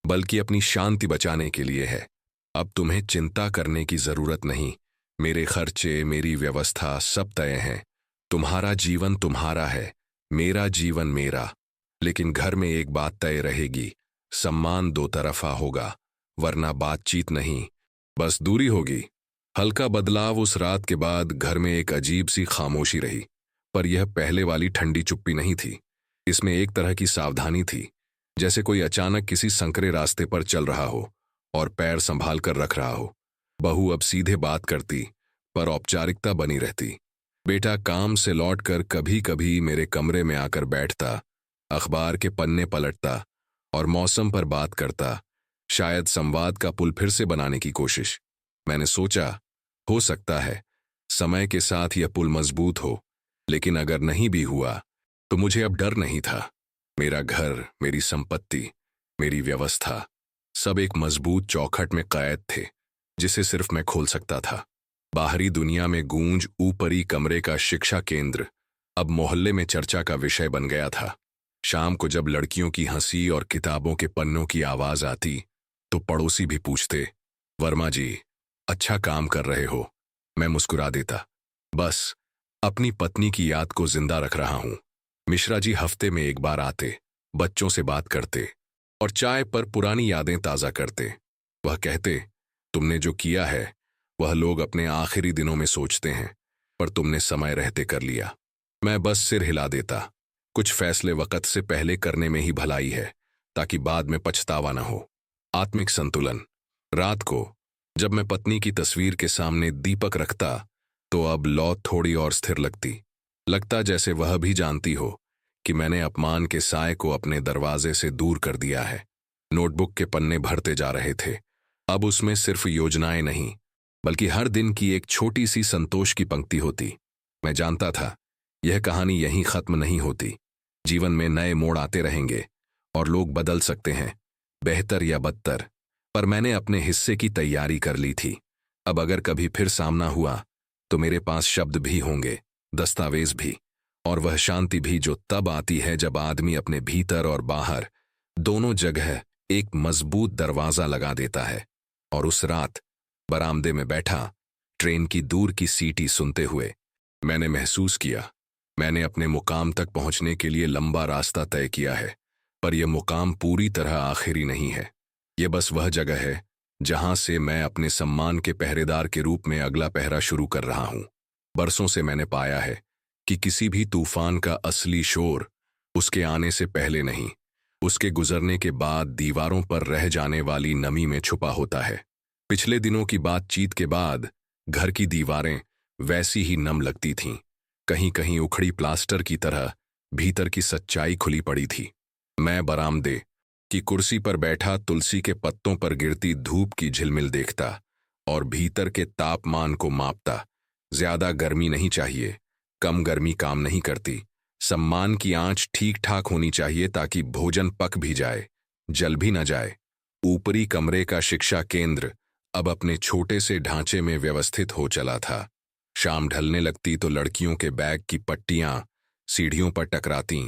बल्कि अपनी शांति बचाने के लिए है। अब तुम्हें चिंता करने की जरूरत नहीं। मेरे खर्चे, मेरी व्यवस्था सब तय हैं। तुम्हारा जीवन तुम्हारा है, मेरा जीवन मेरा। लेकिन घर में एक बात तय रहेगी, सम्मान दो तरफा होगा, वरना बातचीत नहीं, बस दूरी होगी। हल्का बदलाव। उस रात के बाद घर में एक अजीब सी खामोशी रही, पर यह पहले वाली ठंडी चुप्पी नहीं थी। इसमें एक तरह की सावधानी थी, जैसे कोई अचानक किसी संकरे रास्ते पर चल रहा हो और पैर संभाल कर रख रहा हो। बहू अब सीधे बात करती, पर औपचारिकता बनी रहती। बेटा काम से लौटकर कभी कभी मेरे कमरे में आकर बैठता, अखबार के पन्ने पलटता और मौसम पर बात करता, शायद संवाद का पुल फिर से बनाने की कोशिश। मैंने सोचा, हो सकता है समय के साथ यह पुल मजबूत हो, लेकिन अगर नहीं भी हुआ तो मुझे अब डर नहीं था। मेरा घर, मेरी संपत्ति, मेरी व्यवस्था सब एक मजबूत चौखट में कैद थे, जिसे सिर्फ मैं खोल सकता था। बाहरी दुनिया में गूंज ऊपरी कमरे का शिक्षा केंद्र अब मोहल्ले में चर्चा का विषय बन गया था। शाम को जब लड़कियों की हंसी और किताबों के पन्नों की आवाज आती तो पड़ोसी भी पूछते, वर्मा जी अच्छा काम कर रहे हो। मैं मुस्कुरा देता, बस अपनी पत्नी की याद को जिंदा रख रहा हूं। मिश्रा जी हफ्ते में एक बार आते, बच्चों से बात करते और चाय पर पुरानी यादें ताजा करते। वह कहते, तुमने जो किया है वह लोग अपने आखिरी दिनों में सोचते हैं, पर तुमने समय रहते कर लिया। मैं बस सिर हिला देता, कुछ फैसले वक्त से पहले करने में ही भलाई है, ताकि बाद में पछतावा न हो। आत्मिक संतुलन। रात को जब मैं पत्नी की तस्वीर के सामने दीपक रखता तो अब लौ थोड़ी और स्थिर लगता जैसे वह भी जानती हो कि मैंने अपमान के साए को अपने दरवाजे से दूर कर दिया है। नोटबुक के पन्ने भरते जा रहे थे। अब उसमें सिर्फ योजनाएं नहीं, बल्कि हर दिन की एक छोटी सी संतोष की पंक्ति होती। मैं जानता था यह कहानी यहीं खत्म नहीं होती। जीवन में नए मोड़ आते रहेंगे और लोग बदल सकते हैं, बेहतर या बदतर, पर मैंने अपने हिस्से की तैयारी कर ली थी। अब अगर कभी फिर सामना हुआ तो मेरे पास शब्द भी होंगे, दस्तावेज भी, और वह शांति भी जो तब आती है जब आदमी अपने भीतर और बाहर दोनों जगह एक मजबूत दरवाजा लगा देता है। और उस रात बरामदे में बैठा, ट्रेन की दूर की सीटी सुनते हुए, मैंने महसूस किया मैंने अपने मुकाम तक पहुंचने के लिए लंबा रास्ता तय किया है, पर यह मुकाम पूरी तरह आखिरी नहीं है। यह बस वह जगह है जहां से मैं अपने सम्मान के पहरेदार के रूप में अगला पहरा शुरू कर रहा हूं। बरसों से मैंने पाया है कि किसी भी तूफान का असली शोर उसके आने से पहले नहीं, उसके गुजरने के बाद दीवारों पर रह जाने वाली नमी में छुपा होता है। पिछले दिनों की बातचीत के बाद घर की दीवारें वैसी ही नम लगती थीं, कहीं कहीं उखड़ी प्लास्टर की तरह भीतर की सच्चाई खुली पड़ी थी। मैं बरामदे की कुर्सी पर बैठा तुलसी के पत्तों पर गिरती धूप की झिलमिल देखता और भीतर के तापमान को मापता। ज्यादा गर्मी नहीं चाहिए, कम गर्मी काम नहीं करती। सम्मान की आंच ठीक ठाक होनी चाहिए ताकि भोजन पक भी जाए, जल भी न जाए। ऊपरी कमरे का शिक्षा केंद्र अब अपने छोटे से ढांचे में व्यवस्थित हो चला था। शाम ढलने लगती तो लड़कियों के बैग की पट्टियां सीढ़ियों पर टकराती,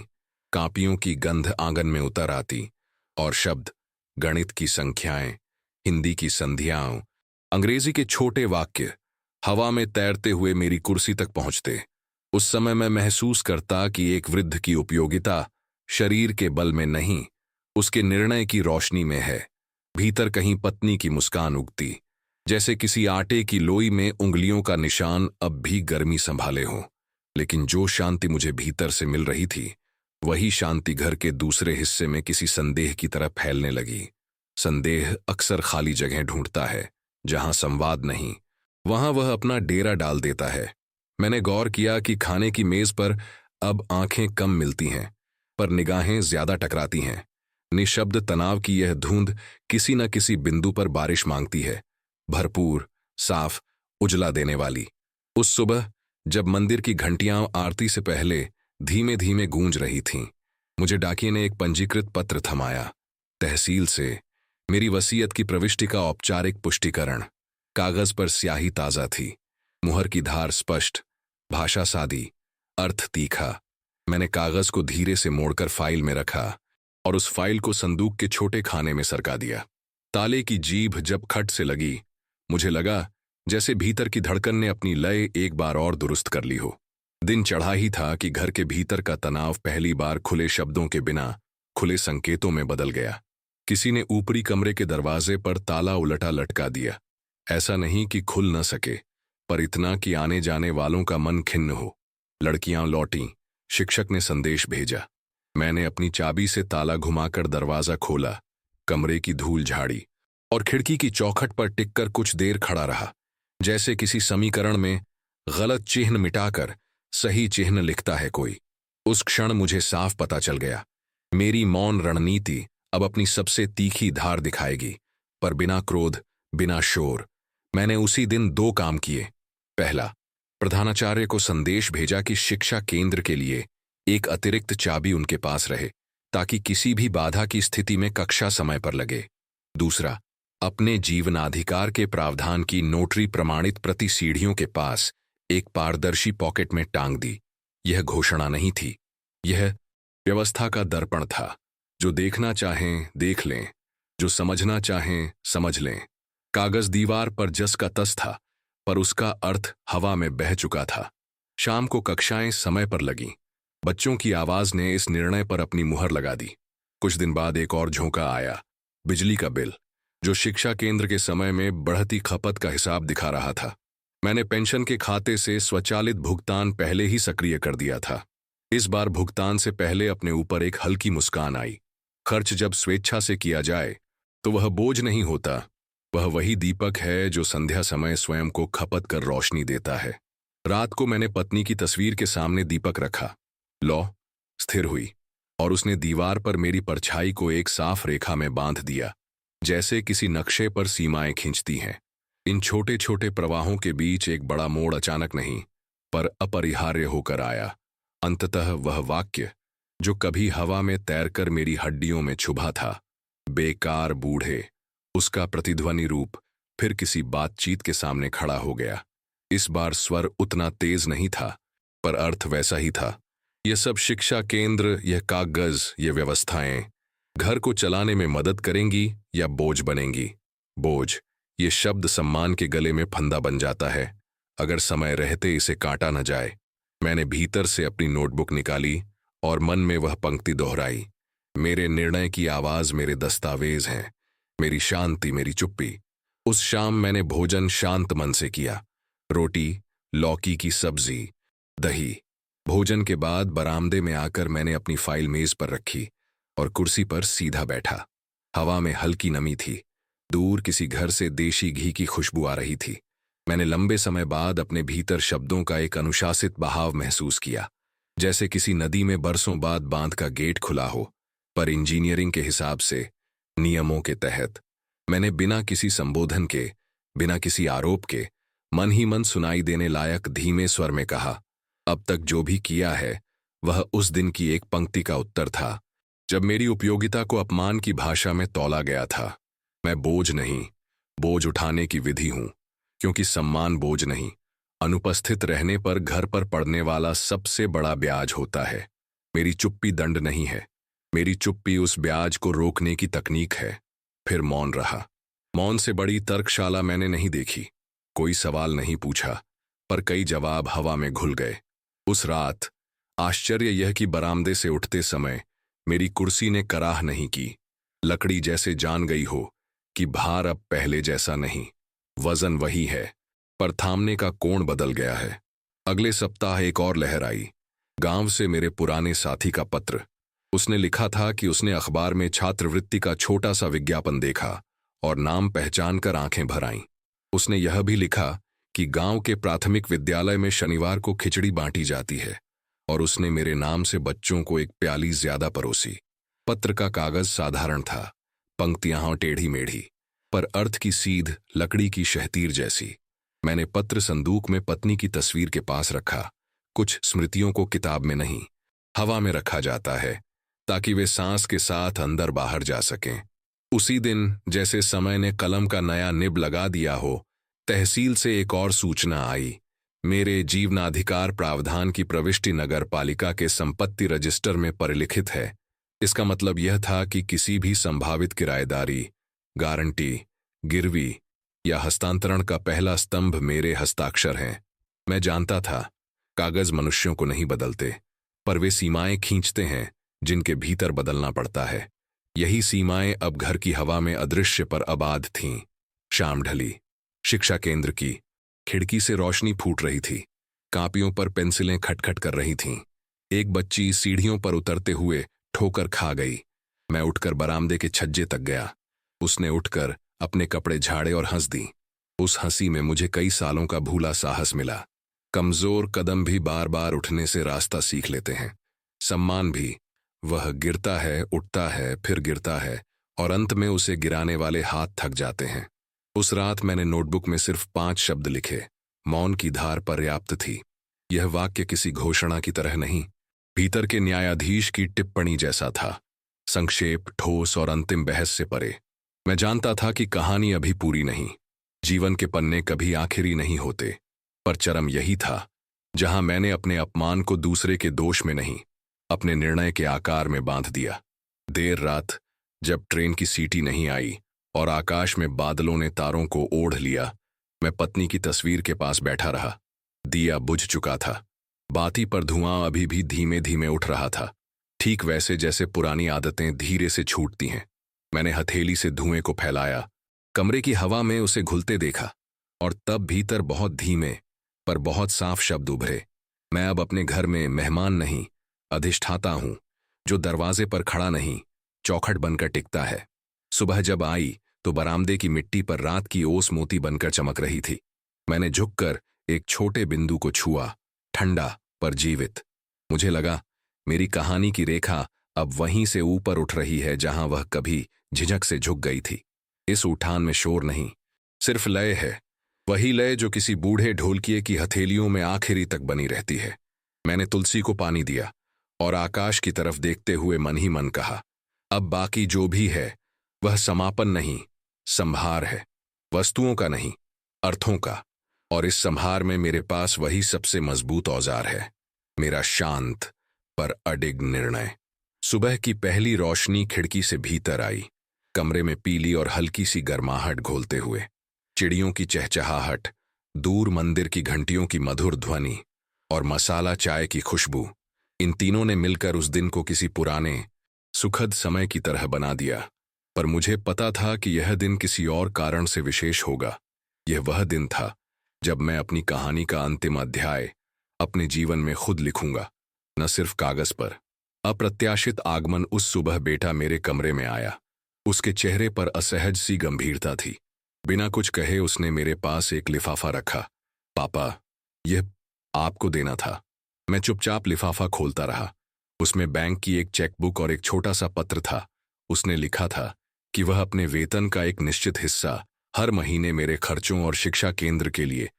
कापियों की गंध आंगन में उतर आती और शब्द, गणित की संख्याएं, हिंदी की संधियां, अंग्रेजी के छोटे वाक्य हवा में तैरते हुए मेरी कुर्सी तक पहुंचते। उस समय मैं महसूस करता कि एक वृद्ध की उपयोगिता शरीर के बल में नहीं, उसके निर्णय की रोशनी में है। भीतर कहीं पत्नी की मुस्कान उगती, जैसे किसी आटे की लोई में उंगलियों का निशान अब भी गर्मी संभाले हो। लेकिन जो शांति मुझे भीतर से मिल रही थी, वही शांति घर के दूसरे हिस्से में किसी संदेह की तरह फैलने लगी। संदेह अक्सर खाली जगह ढूंढता है, जहां संवाद नहीं, वहां वह अपना डेरा डाल देता है। मैंने गौर किया कि खाने की मेज पर अब आंखें कम मिलती हैं, पर निगाहें ज्यादा टकराती हैं। निशब्द तनाव की यह धुंध किसी न किसी बिंदु पर बारिश मांगती है, भरपूर, साफ, उजला देने वाली। उस सुबह जब मंदिर की घंटियां आरती से पहले धीमे धीमे गूंज रही थीं, मुझे डाकिये ने एक पंजीकृत पत्र थमाया। तहसील से मेरी वसीयत की प्रविष्टि का औपचारिक पुष्टिकरण। कागज पर स्याही ताजा थी, मुहर की धार स्पष्ट, भाषा सादी, अर्थ तीखा। मैंने कागज को धीरे से मोड़कर फाइल में रखा और उस फाइल को संदूक के छोटे खाने में सरका दिया। ताले की जीभ जब खट से लगी, मुझे लगा जैसे भीतर की धड़कन ने अपनी लय एक बार और दुरुस्त कर ली हो। दिन चढ़ा ही था कि घर के भीतर का तनाव पहली बार खुले शब्दों के बिना खुले संकेतों में बदल गया। किसी ने ऊपरी कमरे के दरवाजे पर ताला उलटा लटका दिया। ऐसा नहीं कि खुल न सके, पर इतना कि आने जाने वालों का मन खिन्न हो। लड़कियां लौटीं, शिक्षक ने संदेश भेजा। मैंने अपनी चाबी से ताला घुमाकर दरवाजा खोला, कमरे की धूल झाड़ी और खिड़की की चौखट पर टिककर कुछ देर खड़ा रहा, जैसे किसी समीकरण में गलत चिन्ह मिटाकर सही चिन्ह लिखता है कोई। उस क्षण मुझे साफ पता चल गया, मेरी मौन रणनीति अब अपनी सबसे तीखी धार दिखाएगी, पर बिना क्रोध, बिना शोर। मैंने उसी दिन 2 काम किए। पहला, प्रधानाचार्य को संदेश भेजा कि शिक्षा केंद्र के लिए एक अतिरिक्त चाबी उनके पास रहे, ताकि किसी भी बाधा की स्थिति में कक्षा समय पर लगे। दूसरा, अपने जीवनाधिकार के प्रावधान की नोटरी प्रमाणित प्रति सीढ़ियों के पास एक पारदर्शी पॉकेट में टांग दी। यह घोषणा नहीं थी, यह व्यवस्था का दर्पण था। जो देखना चाहें देख लें, जो समझना चाहें समझ लें। कागज दीवार पर जस का तस था, पर उसका अर्थ हवा में बह चुका था। शाम को कक्षाएं समय पर लगीं। बच्चों की आवाज ने इस निर्णय पर अपनी मुहर लगा दी। कुछ दिन बाद एक और झोंका आया, बिजली का बिल, जो शिक्षा केंद्र के समय में बढ़ती खपत का हिसाब दिखा रहा था। मैंने पेंशन के खाते से स्वचालित भुगतान पहले ही सक्रिय कर दिया था। इस बार भुगतान से पहले अपने ऊपर एक हल्की मुस्कान आई। खर्च जब स्वेच्छा से किया जाए तो वह बोझ नहीं होता, वह वही दीपक है जो संध्या समय स्वयं को खपत कर रोशनी देता है। रात को मैंने पत्नी की तस्वीर के सामने दीपक रखा, लौ स्थिर हुई, और उसने दीवार पर मेरी परछाई को एक साफ रेखा में बांध दिया, जैसे किसी नक्शे पर सीमाएं खींचती हैं। इन छोटे छोटे प्रवाहों के बीच एक बड़ा मोड़ अचानक नहीं पर अपरिहार्य होकर आया। अंततः वह वाक्य जो कभी हवा में तैरकर मेरी हड्डियों में छुभा था, बेकार बूढ़े, उसका प्रतिध्वनि रूप फिर किसी बातचीत के सामने खड़ा हो गया। इस बार स्वर उतना तेज नहीं था, पर अर्थ वैसा ही था। यह सब शिक्षा केंद्र, यह कागज, ये व्यवस्थाएं घर को चलाने में मदद करेंगी या बोझ बनेंगी? बोझ, ये शब्द सम्मान के गले में फंदा बन जाता है अगर समय रहते इसे काटा न जाए। मैंने भीतर से अपनी नोटबुक निकाली और मन में वह पंक्ति दोहराई, मेरे निर्णय की आवाज मेरे दस्तावेज हैं, मेरी शांति मेरी चुप्पी। उस शाम मैंने भोजन शांत मन से किया, रोटी, लौकी की सब्जी, दही। भोजन के बाद बरामदे में आकर मैंने अपनी फाइल मेज पर रखी और कुर्सी पर सीधा बैठा। हवा में हल्की नमी थी, दूर किसी घर से देशी घी की खुशबू आ रही थी। मैंने लंबे समय बाद अपने भीतर शब्दों का एक अनुशासित बहाव महसूस किया, जैसे किसी नदी में बरसों बाद बांध का गेट खुला हो, पर इंजीनियरिंग के हिसाब से, नियमों के तहत। मैंने बिना किसी संबोधन के, बिना किसी आरोप के, मन ही मन सुनाई देने लायक धीमे स्वर में कहा, अब तक जो भी किया है वह उस दिन की एक पंक्ति का उत्तर था जब मेरी उपयोगिता को अपमान की भाषा में तौला गया था। मैं बोझ नहीं, बोझ उठाने की विधि हूं, क्योंकि सम्मान बोझ नहीं, अनुपस्थित रहने पर घर पर पड़ने वाला सबसे बड़ा ब्याज होता है। मेरी चुप्पी दंड नहीं है, मेरी चुप्पी उस ब्याज को रोकने की तकनीक है। फिर मौन रहा। मौन से बड़ी तर्कशाला मैंने नहीं देखी। कोई सवाल नहीं पूछा, पर कई जवाब हवा में घुल गए। उस रात आश्चर्य यह कि बरामदे से उठते समय मेरी कुर्सी ने कराह नहीं की। लकड़ी जैसे जान गई हो कि भार अब पहले जैसा नहीं, वजन वही है, पर थामने का कोण बदल गया है। अगले सप्ताह एक और लहर आई। गांव से मेरे पुराने साथी का पत्र। उसने लिखा था कि उसने अखबार में छात्रवृत्ति का छोटा सा विज्ञापन देखा और नाम पहचान कर आंखें भर आईं। उसने यह भी लिखा कि गांव के प्राथमिक विद्यालय में शनिवार को खिचड़ी बांटी जाती है, और उसने मेरे नाम से बच्चों को एक प्याली ज्यादा परोसी। पत्र का कागज साधारण था, पंक्तियां टेढ़ी मेढ़ी, पर अर्थ की सीध लकड़ी की शहतीर जैसी। मैंने पत्र संदूक में पत्नी की तस्वीर के पास रखा। कुछ स्मृतियों को किताब में नहीं, हवा में रखा जाता है, ताकि वे सांस के साथ अंदर बाहर जा सकें। उसी दिन, जैसे समय ने कलम का नया निब लगा दिया हो, तहसील से एक और सूचना आई। मेरे जीवनाधिकार प्रावधान की प्रविष्टि नगर पालिका के संपत्ति रजिस्टर में परिलिखित है। इसका मतलब यह था कि किसी भी संभावित किराएदारी, गारंटी, गिरवी या हस्तांतरण का पहला स्तंभ मेरे हस्ताक्षर हैं। मैं जानता था कागज मनुष्यों को नहीं बदलते, पर वे सीमाएं खींचते हैं जिनके भीतर बदलना पड़ता है। यही सीमाएं अब घर की हवा में अदृश्य पर आबाद थीं। शाम ढली। शिक्षा केंद्र की खिड़की से रोशनी फूट रही थी। कापियों पर पेंसिलें खटखट कर रही थीं। एक बच्ची सीढ़ियों पर उतरते हुए ठोकर खा गई। मैं उठकर बरामदे के छज्जे तक गया। उसने उठकर अपने कपड़े झाड़े और हंस दी। उस हंसी में मुझे कई सालों का भूला साहस मिला। कमजोर कदम भी बार बार उठने से रास्ता सीख लेते हैं। सम्मान भी, वह गिरता है, उठता है, फिर गिरता है, और अंत में उसे गिराने वाले हाथ थक जाते हैं। उस रात मैंने नोटबुक में सिर्फ 5 शब्द लिखे। मौन की धार पर्याप्त थी। यह वाक्य किसी घोषणा की तरह नहीं, भीतर के न्यायाधीश की टिप्पणी जैसा था। संक्षेप, ठोस और अंतिम बहस से परे। मैं जानता था कि कहानी अभी पूरी नहीं। जीवन के पन्ने कभी आखिरी नहीं होते। पर चरम यही था जहां मैंने अपने अपमान को दूसरे के दोष में नहीं, अपने निर्णय के आकार में बांध दिया। देर रात, जब ट्रेन की सीटी नहीं आई और आकाश में बादलों ने तारों को ओढ़ लिया, मैं पत्नी की तस्वीर के पास बैठा रहा। दिया बुझ चुका था। बाती पर धुआं अभी भी धीमे धीमे उठ रहा था, ठीक वैसे जैसे पुरानी आदतें धीरे से छूटती हैं। मैंने हथेली से धुएं को फैलाया, कमरे की हवा में उसे घुलते देखा, और तब भीतर बहुत धीमे पर बहुत साफ शब्द उभरे। मैं अब अपने घर में मेहमान नहीं, अधिष्ठाता हूं, जो दरवाजे पर खड़ा नहीं, चौखट बनकर टिकता है। सुबह जब आई तो बरामदे की मिट्टी पर रात की ओस मोती बनकर चमक रही थी। मैंने झुककर एक छोटे बिंदु को छुआ, ठंडा पर जीवित। मुझे लगा मेरी कहानी की रेखा अब वहीं से ऊपर उठ रही है जहां वह कभी झिझक से झुक गई थी। इस उठान में शोर नहीं, सिर्फ लय है, वही लय जो किसी बूढ़े ढोलकिए की हथेलियों में आखिरी तक बनी रहती है। मैंने तुलसी को पानी दिया और आकाश की तरफ देखते हुए मन ही मन कहा, अब बाकी जो भी है वह समापन नहीं, संभार है। वस्तुओं का नहीं, अर्थों का। और इस संभार में मेरे पास वही सबसे मजबूत औजार है, मेरा शांत पर अडिग निर्णय। सुबह की पहली रोशनी खिड़की से भीतर आई, कमरे में पीली और हल्की सी गर्माहट घोलते हुए। चिड़ियों की चहचहाहट, दूर मंदिर की घंटियों की मधुर ध्वनि और मसाला चाय की खुशबू, इन तीनों ने मिलकर उस दिन को किसी पुराने सुखद समय की तरह बना दिया। पर मुझे पता था कि यह दिन किसी और कारण से विशेष होगा। यह वह दिन था जब मैं अपनी कहानी का अंतिम अध्याय अपने जीवन में खुद लिखूंगा, न सिर्फ कागज पर। अप्रत्याशित आगमन उस सुबह बेटा मेरे कमरे में आया। उसके चेहरे पर असहज सी गंभीरता थी। बिना कुछ कहे उसने मेरे पास एक लिफाफा रखा। पापा, यह आपको देना था। मैं चुपचाप लिफाफा खोलता रहा। उसमें बैंक की एक चेकबुक और एक छोटा सा पत्र था। उसने लिखा था कि वह अपने वेतन का एक निश्चित हिस्सा हर महीने मेरे खर्चों और शिक्षा केंद्र के लिए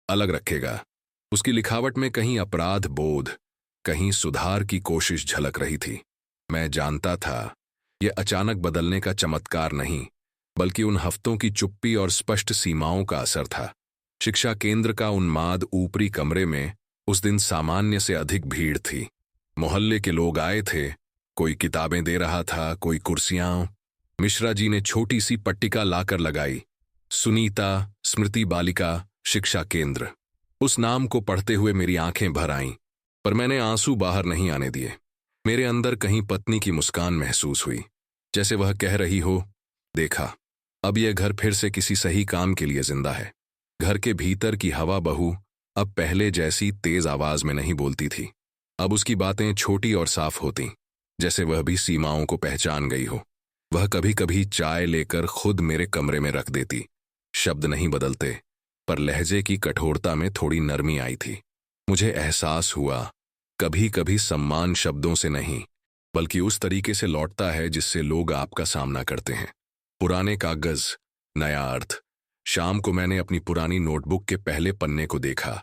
अलग रखेगा। उसकी लिखावट में कहीं अपराध बोध, कहीं सुधार की कोशिश झलक रही थी। मैं जानता था यह अचानक बदलने का चमत्कार नहीं, बल्कि उन हफ्तों की चुप्पी और स्पष्ट सीमाओं का असर था। शिक्षा केंद्र का उन्माद ऊपरी कमरे में उस दिन सामान्य से अधिक भीड़ थी। मोहल्ले के लोग आए थे, कोई किताबें दे रहा था, कोई कुर्सियां। मिश्रा जी ने छोटी सी पट्टिका लाकर लगाई, सुनीता स्मृति बालिका शिक्षा केंद्र। उस नाम को पढ़ते हुए मेरी आंखें भर आईं, पर मैंने आंसू बाहर नहीं आने दिए। मेरे अंदर कहीं पत्नी की मुस्कान महसूस हुई, जैसे वह कह रही हो, देखा, अब यह घर फिर से किसी सही काम के लिए जिंदा है। घर के भीतर की हवा बहू अब पहले जैसी तेज आवाज में नहीं बोलती थी। अब उसकी बातें छोटी और साफ होती, जैसे वह भी सीमाओं को पहचान गई हो। वह कभी कभी चाय लेकर खुद मेरे कमरे में रख देती। शब्द नहीं बदलते, पर लहजे की कठोरता में थोड़ी नरमी आई थी। मुझे एहसास हुआ कभी कभी सम्मान शब्दों से नहीं, बल्कि उस तरीके से लौटता है जिससे लोग आपका सामना करते हैं। पुराने कागज, नया अर्थ। शाम को मैंने अपनी पुरानी नोटबुक के पहले पन्ने को देखा।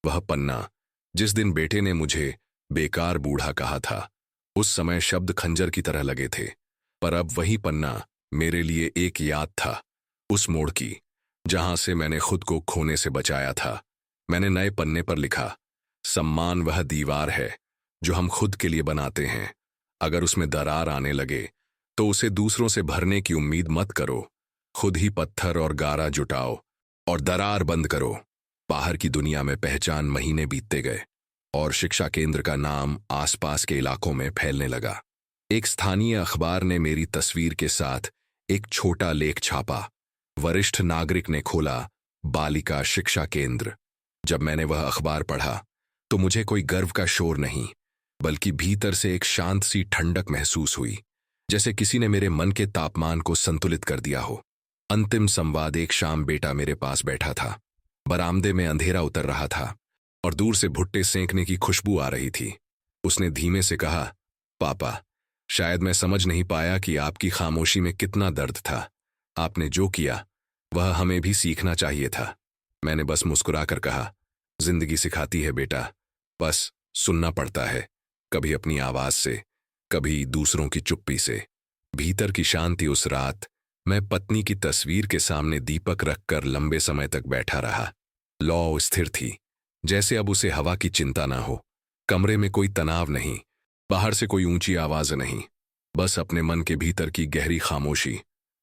वह पन्ना जिस दिन बेटे ने मुझे बेकार बूढ़ा कहा था। उस समय शब्द खंजर की तरह लगे थे, पर अब वही पन्ना मेरे लिए एक याद था, उस मोड़ की जहां से मैंने खुद को खोने से बचाया था। मैंने नए पन्ने पर लिखा, सम्मान वह दीवार है जो हम खुद के लिए बनाते हैं। अगर उसमें दरार आने लगे तो उसे दूसरों से भरने की उम्मीद मत करो। खुद ही पत्थर और गारा जुटाओ और दरार बंद करो। बाहर की दुनिया में पहचान महीने बीतते गए और शिक्षा केंद्र का नाम आसपास के इलाकों में फैलने लगा। एक स्थानीय अखबार ने मेरी तस्वीर के साथ एक छोटा लेख छापा। वरिष्ठ नागरिक ने खोला बालिका शिक्षा केंद्र। जब मैंने वह अखबार पढ़ा तो मुझे कोई गर्व का शोर नहीं, बल्कि भीतर से एक शांत सी ठंडक महसूस हुई, जैसे किसी ने मेरे मन के तापमान को संतुलित कर दिया हो। अंतिम संवाद। एक शाम बेटा मेरे पास बैठा था। बरामदे में अंधेरा उतर रहा था और दूर से भुट्टे सेंकने की खुशबू आ रही थी। उसने धीमे से कहा, पापा, शायद मैं समझ नहीं पाया कि आपकी खामोशी में कितना दर्द था। आपने जो किया वह हमें भी सीखना चाहिए था। मैंने बस मुस्कुराकर कहा, जिंदगी सिखाती है बेटा, बस सुनना पड़ता है, कभी अपनी आवाज से, कभी दूसरों की चुप्पी से। भीतर की शांति। उस रात मैं पत्नी की तस्वीर के सामने दीपक रखकर लंबे समय तक बैठा रहा। लौ स्थिर थी, जैसे अब उसे हवा की चिंता ना हो। कमरे में कोई तनाव नहीं, बाहर से कोई ऊंची आवाज नहीं, बस अपने मन के भीतर की गहरी खामोशी,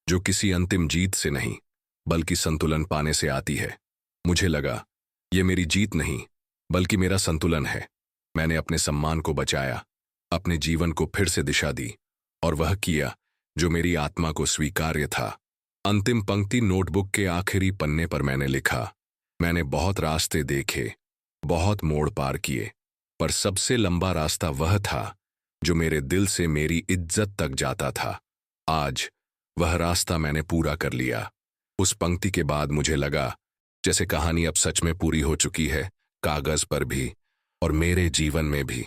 जो किसी अंतिम जीत से नहीं, बल्कि संतुलन पाने से आती है। मुझे लगा ये मेरी जीत नहीं, बल्कि मेरा संतुलन है। मैंने अपने सम्मान को बचाया, अपने जीवन को फिर से दिशा दी, और वह किया जो मेरी आत्मा को स्वीकार्य था। अंतिम पंक्ति नोटबुक के आखिरी पन्ने पर मैंने लिखा, मैंने बहुत रास्ते देखे, बहुत मोड़ पार किए, पर सबसे लंबा रास्ता वह था जो मेरे दिल से मेरी इज्जत तक जाता था। आज वह रास्ता मैंने पूरा कर लिया। उस पंक्ति के बाद मुझे लगा जैसे कहानी अब सच में पूरी हो चुकी है, कागज पर भी और मेरे जीवन में भी।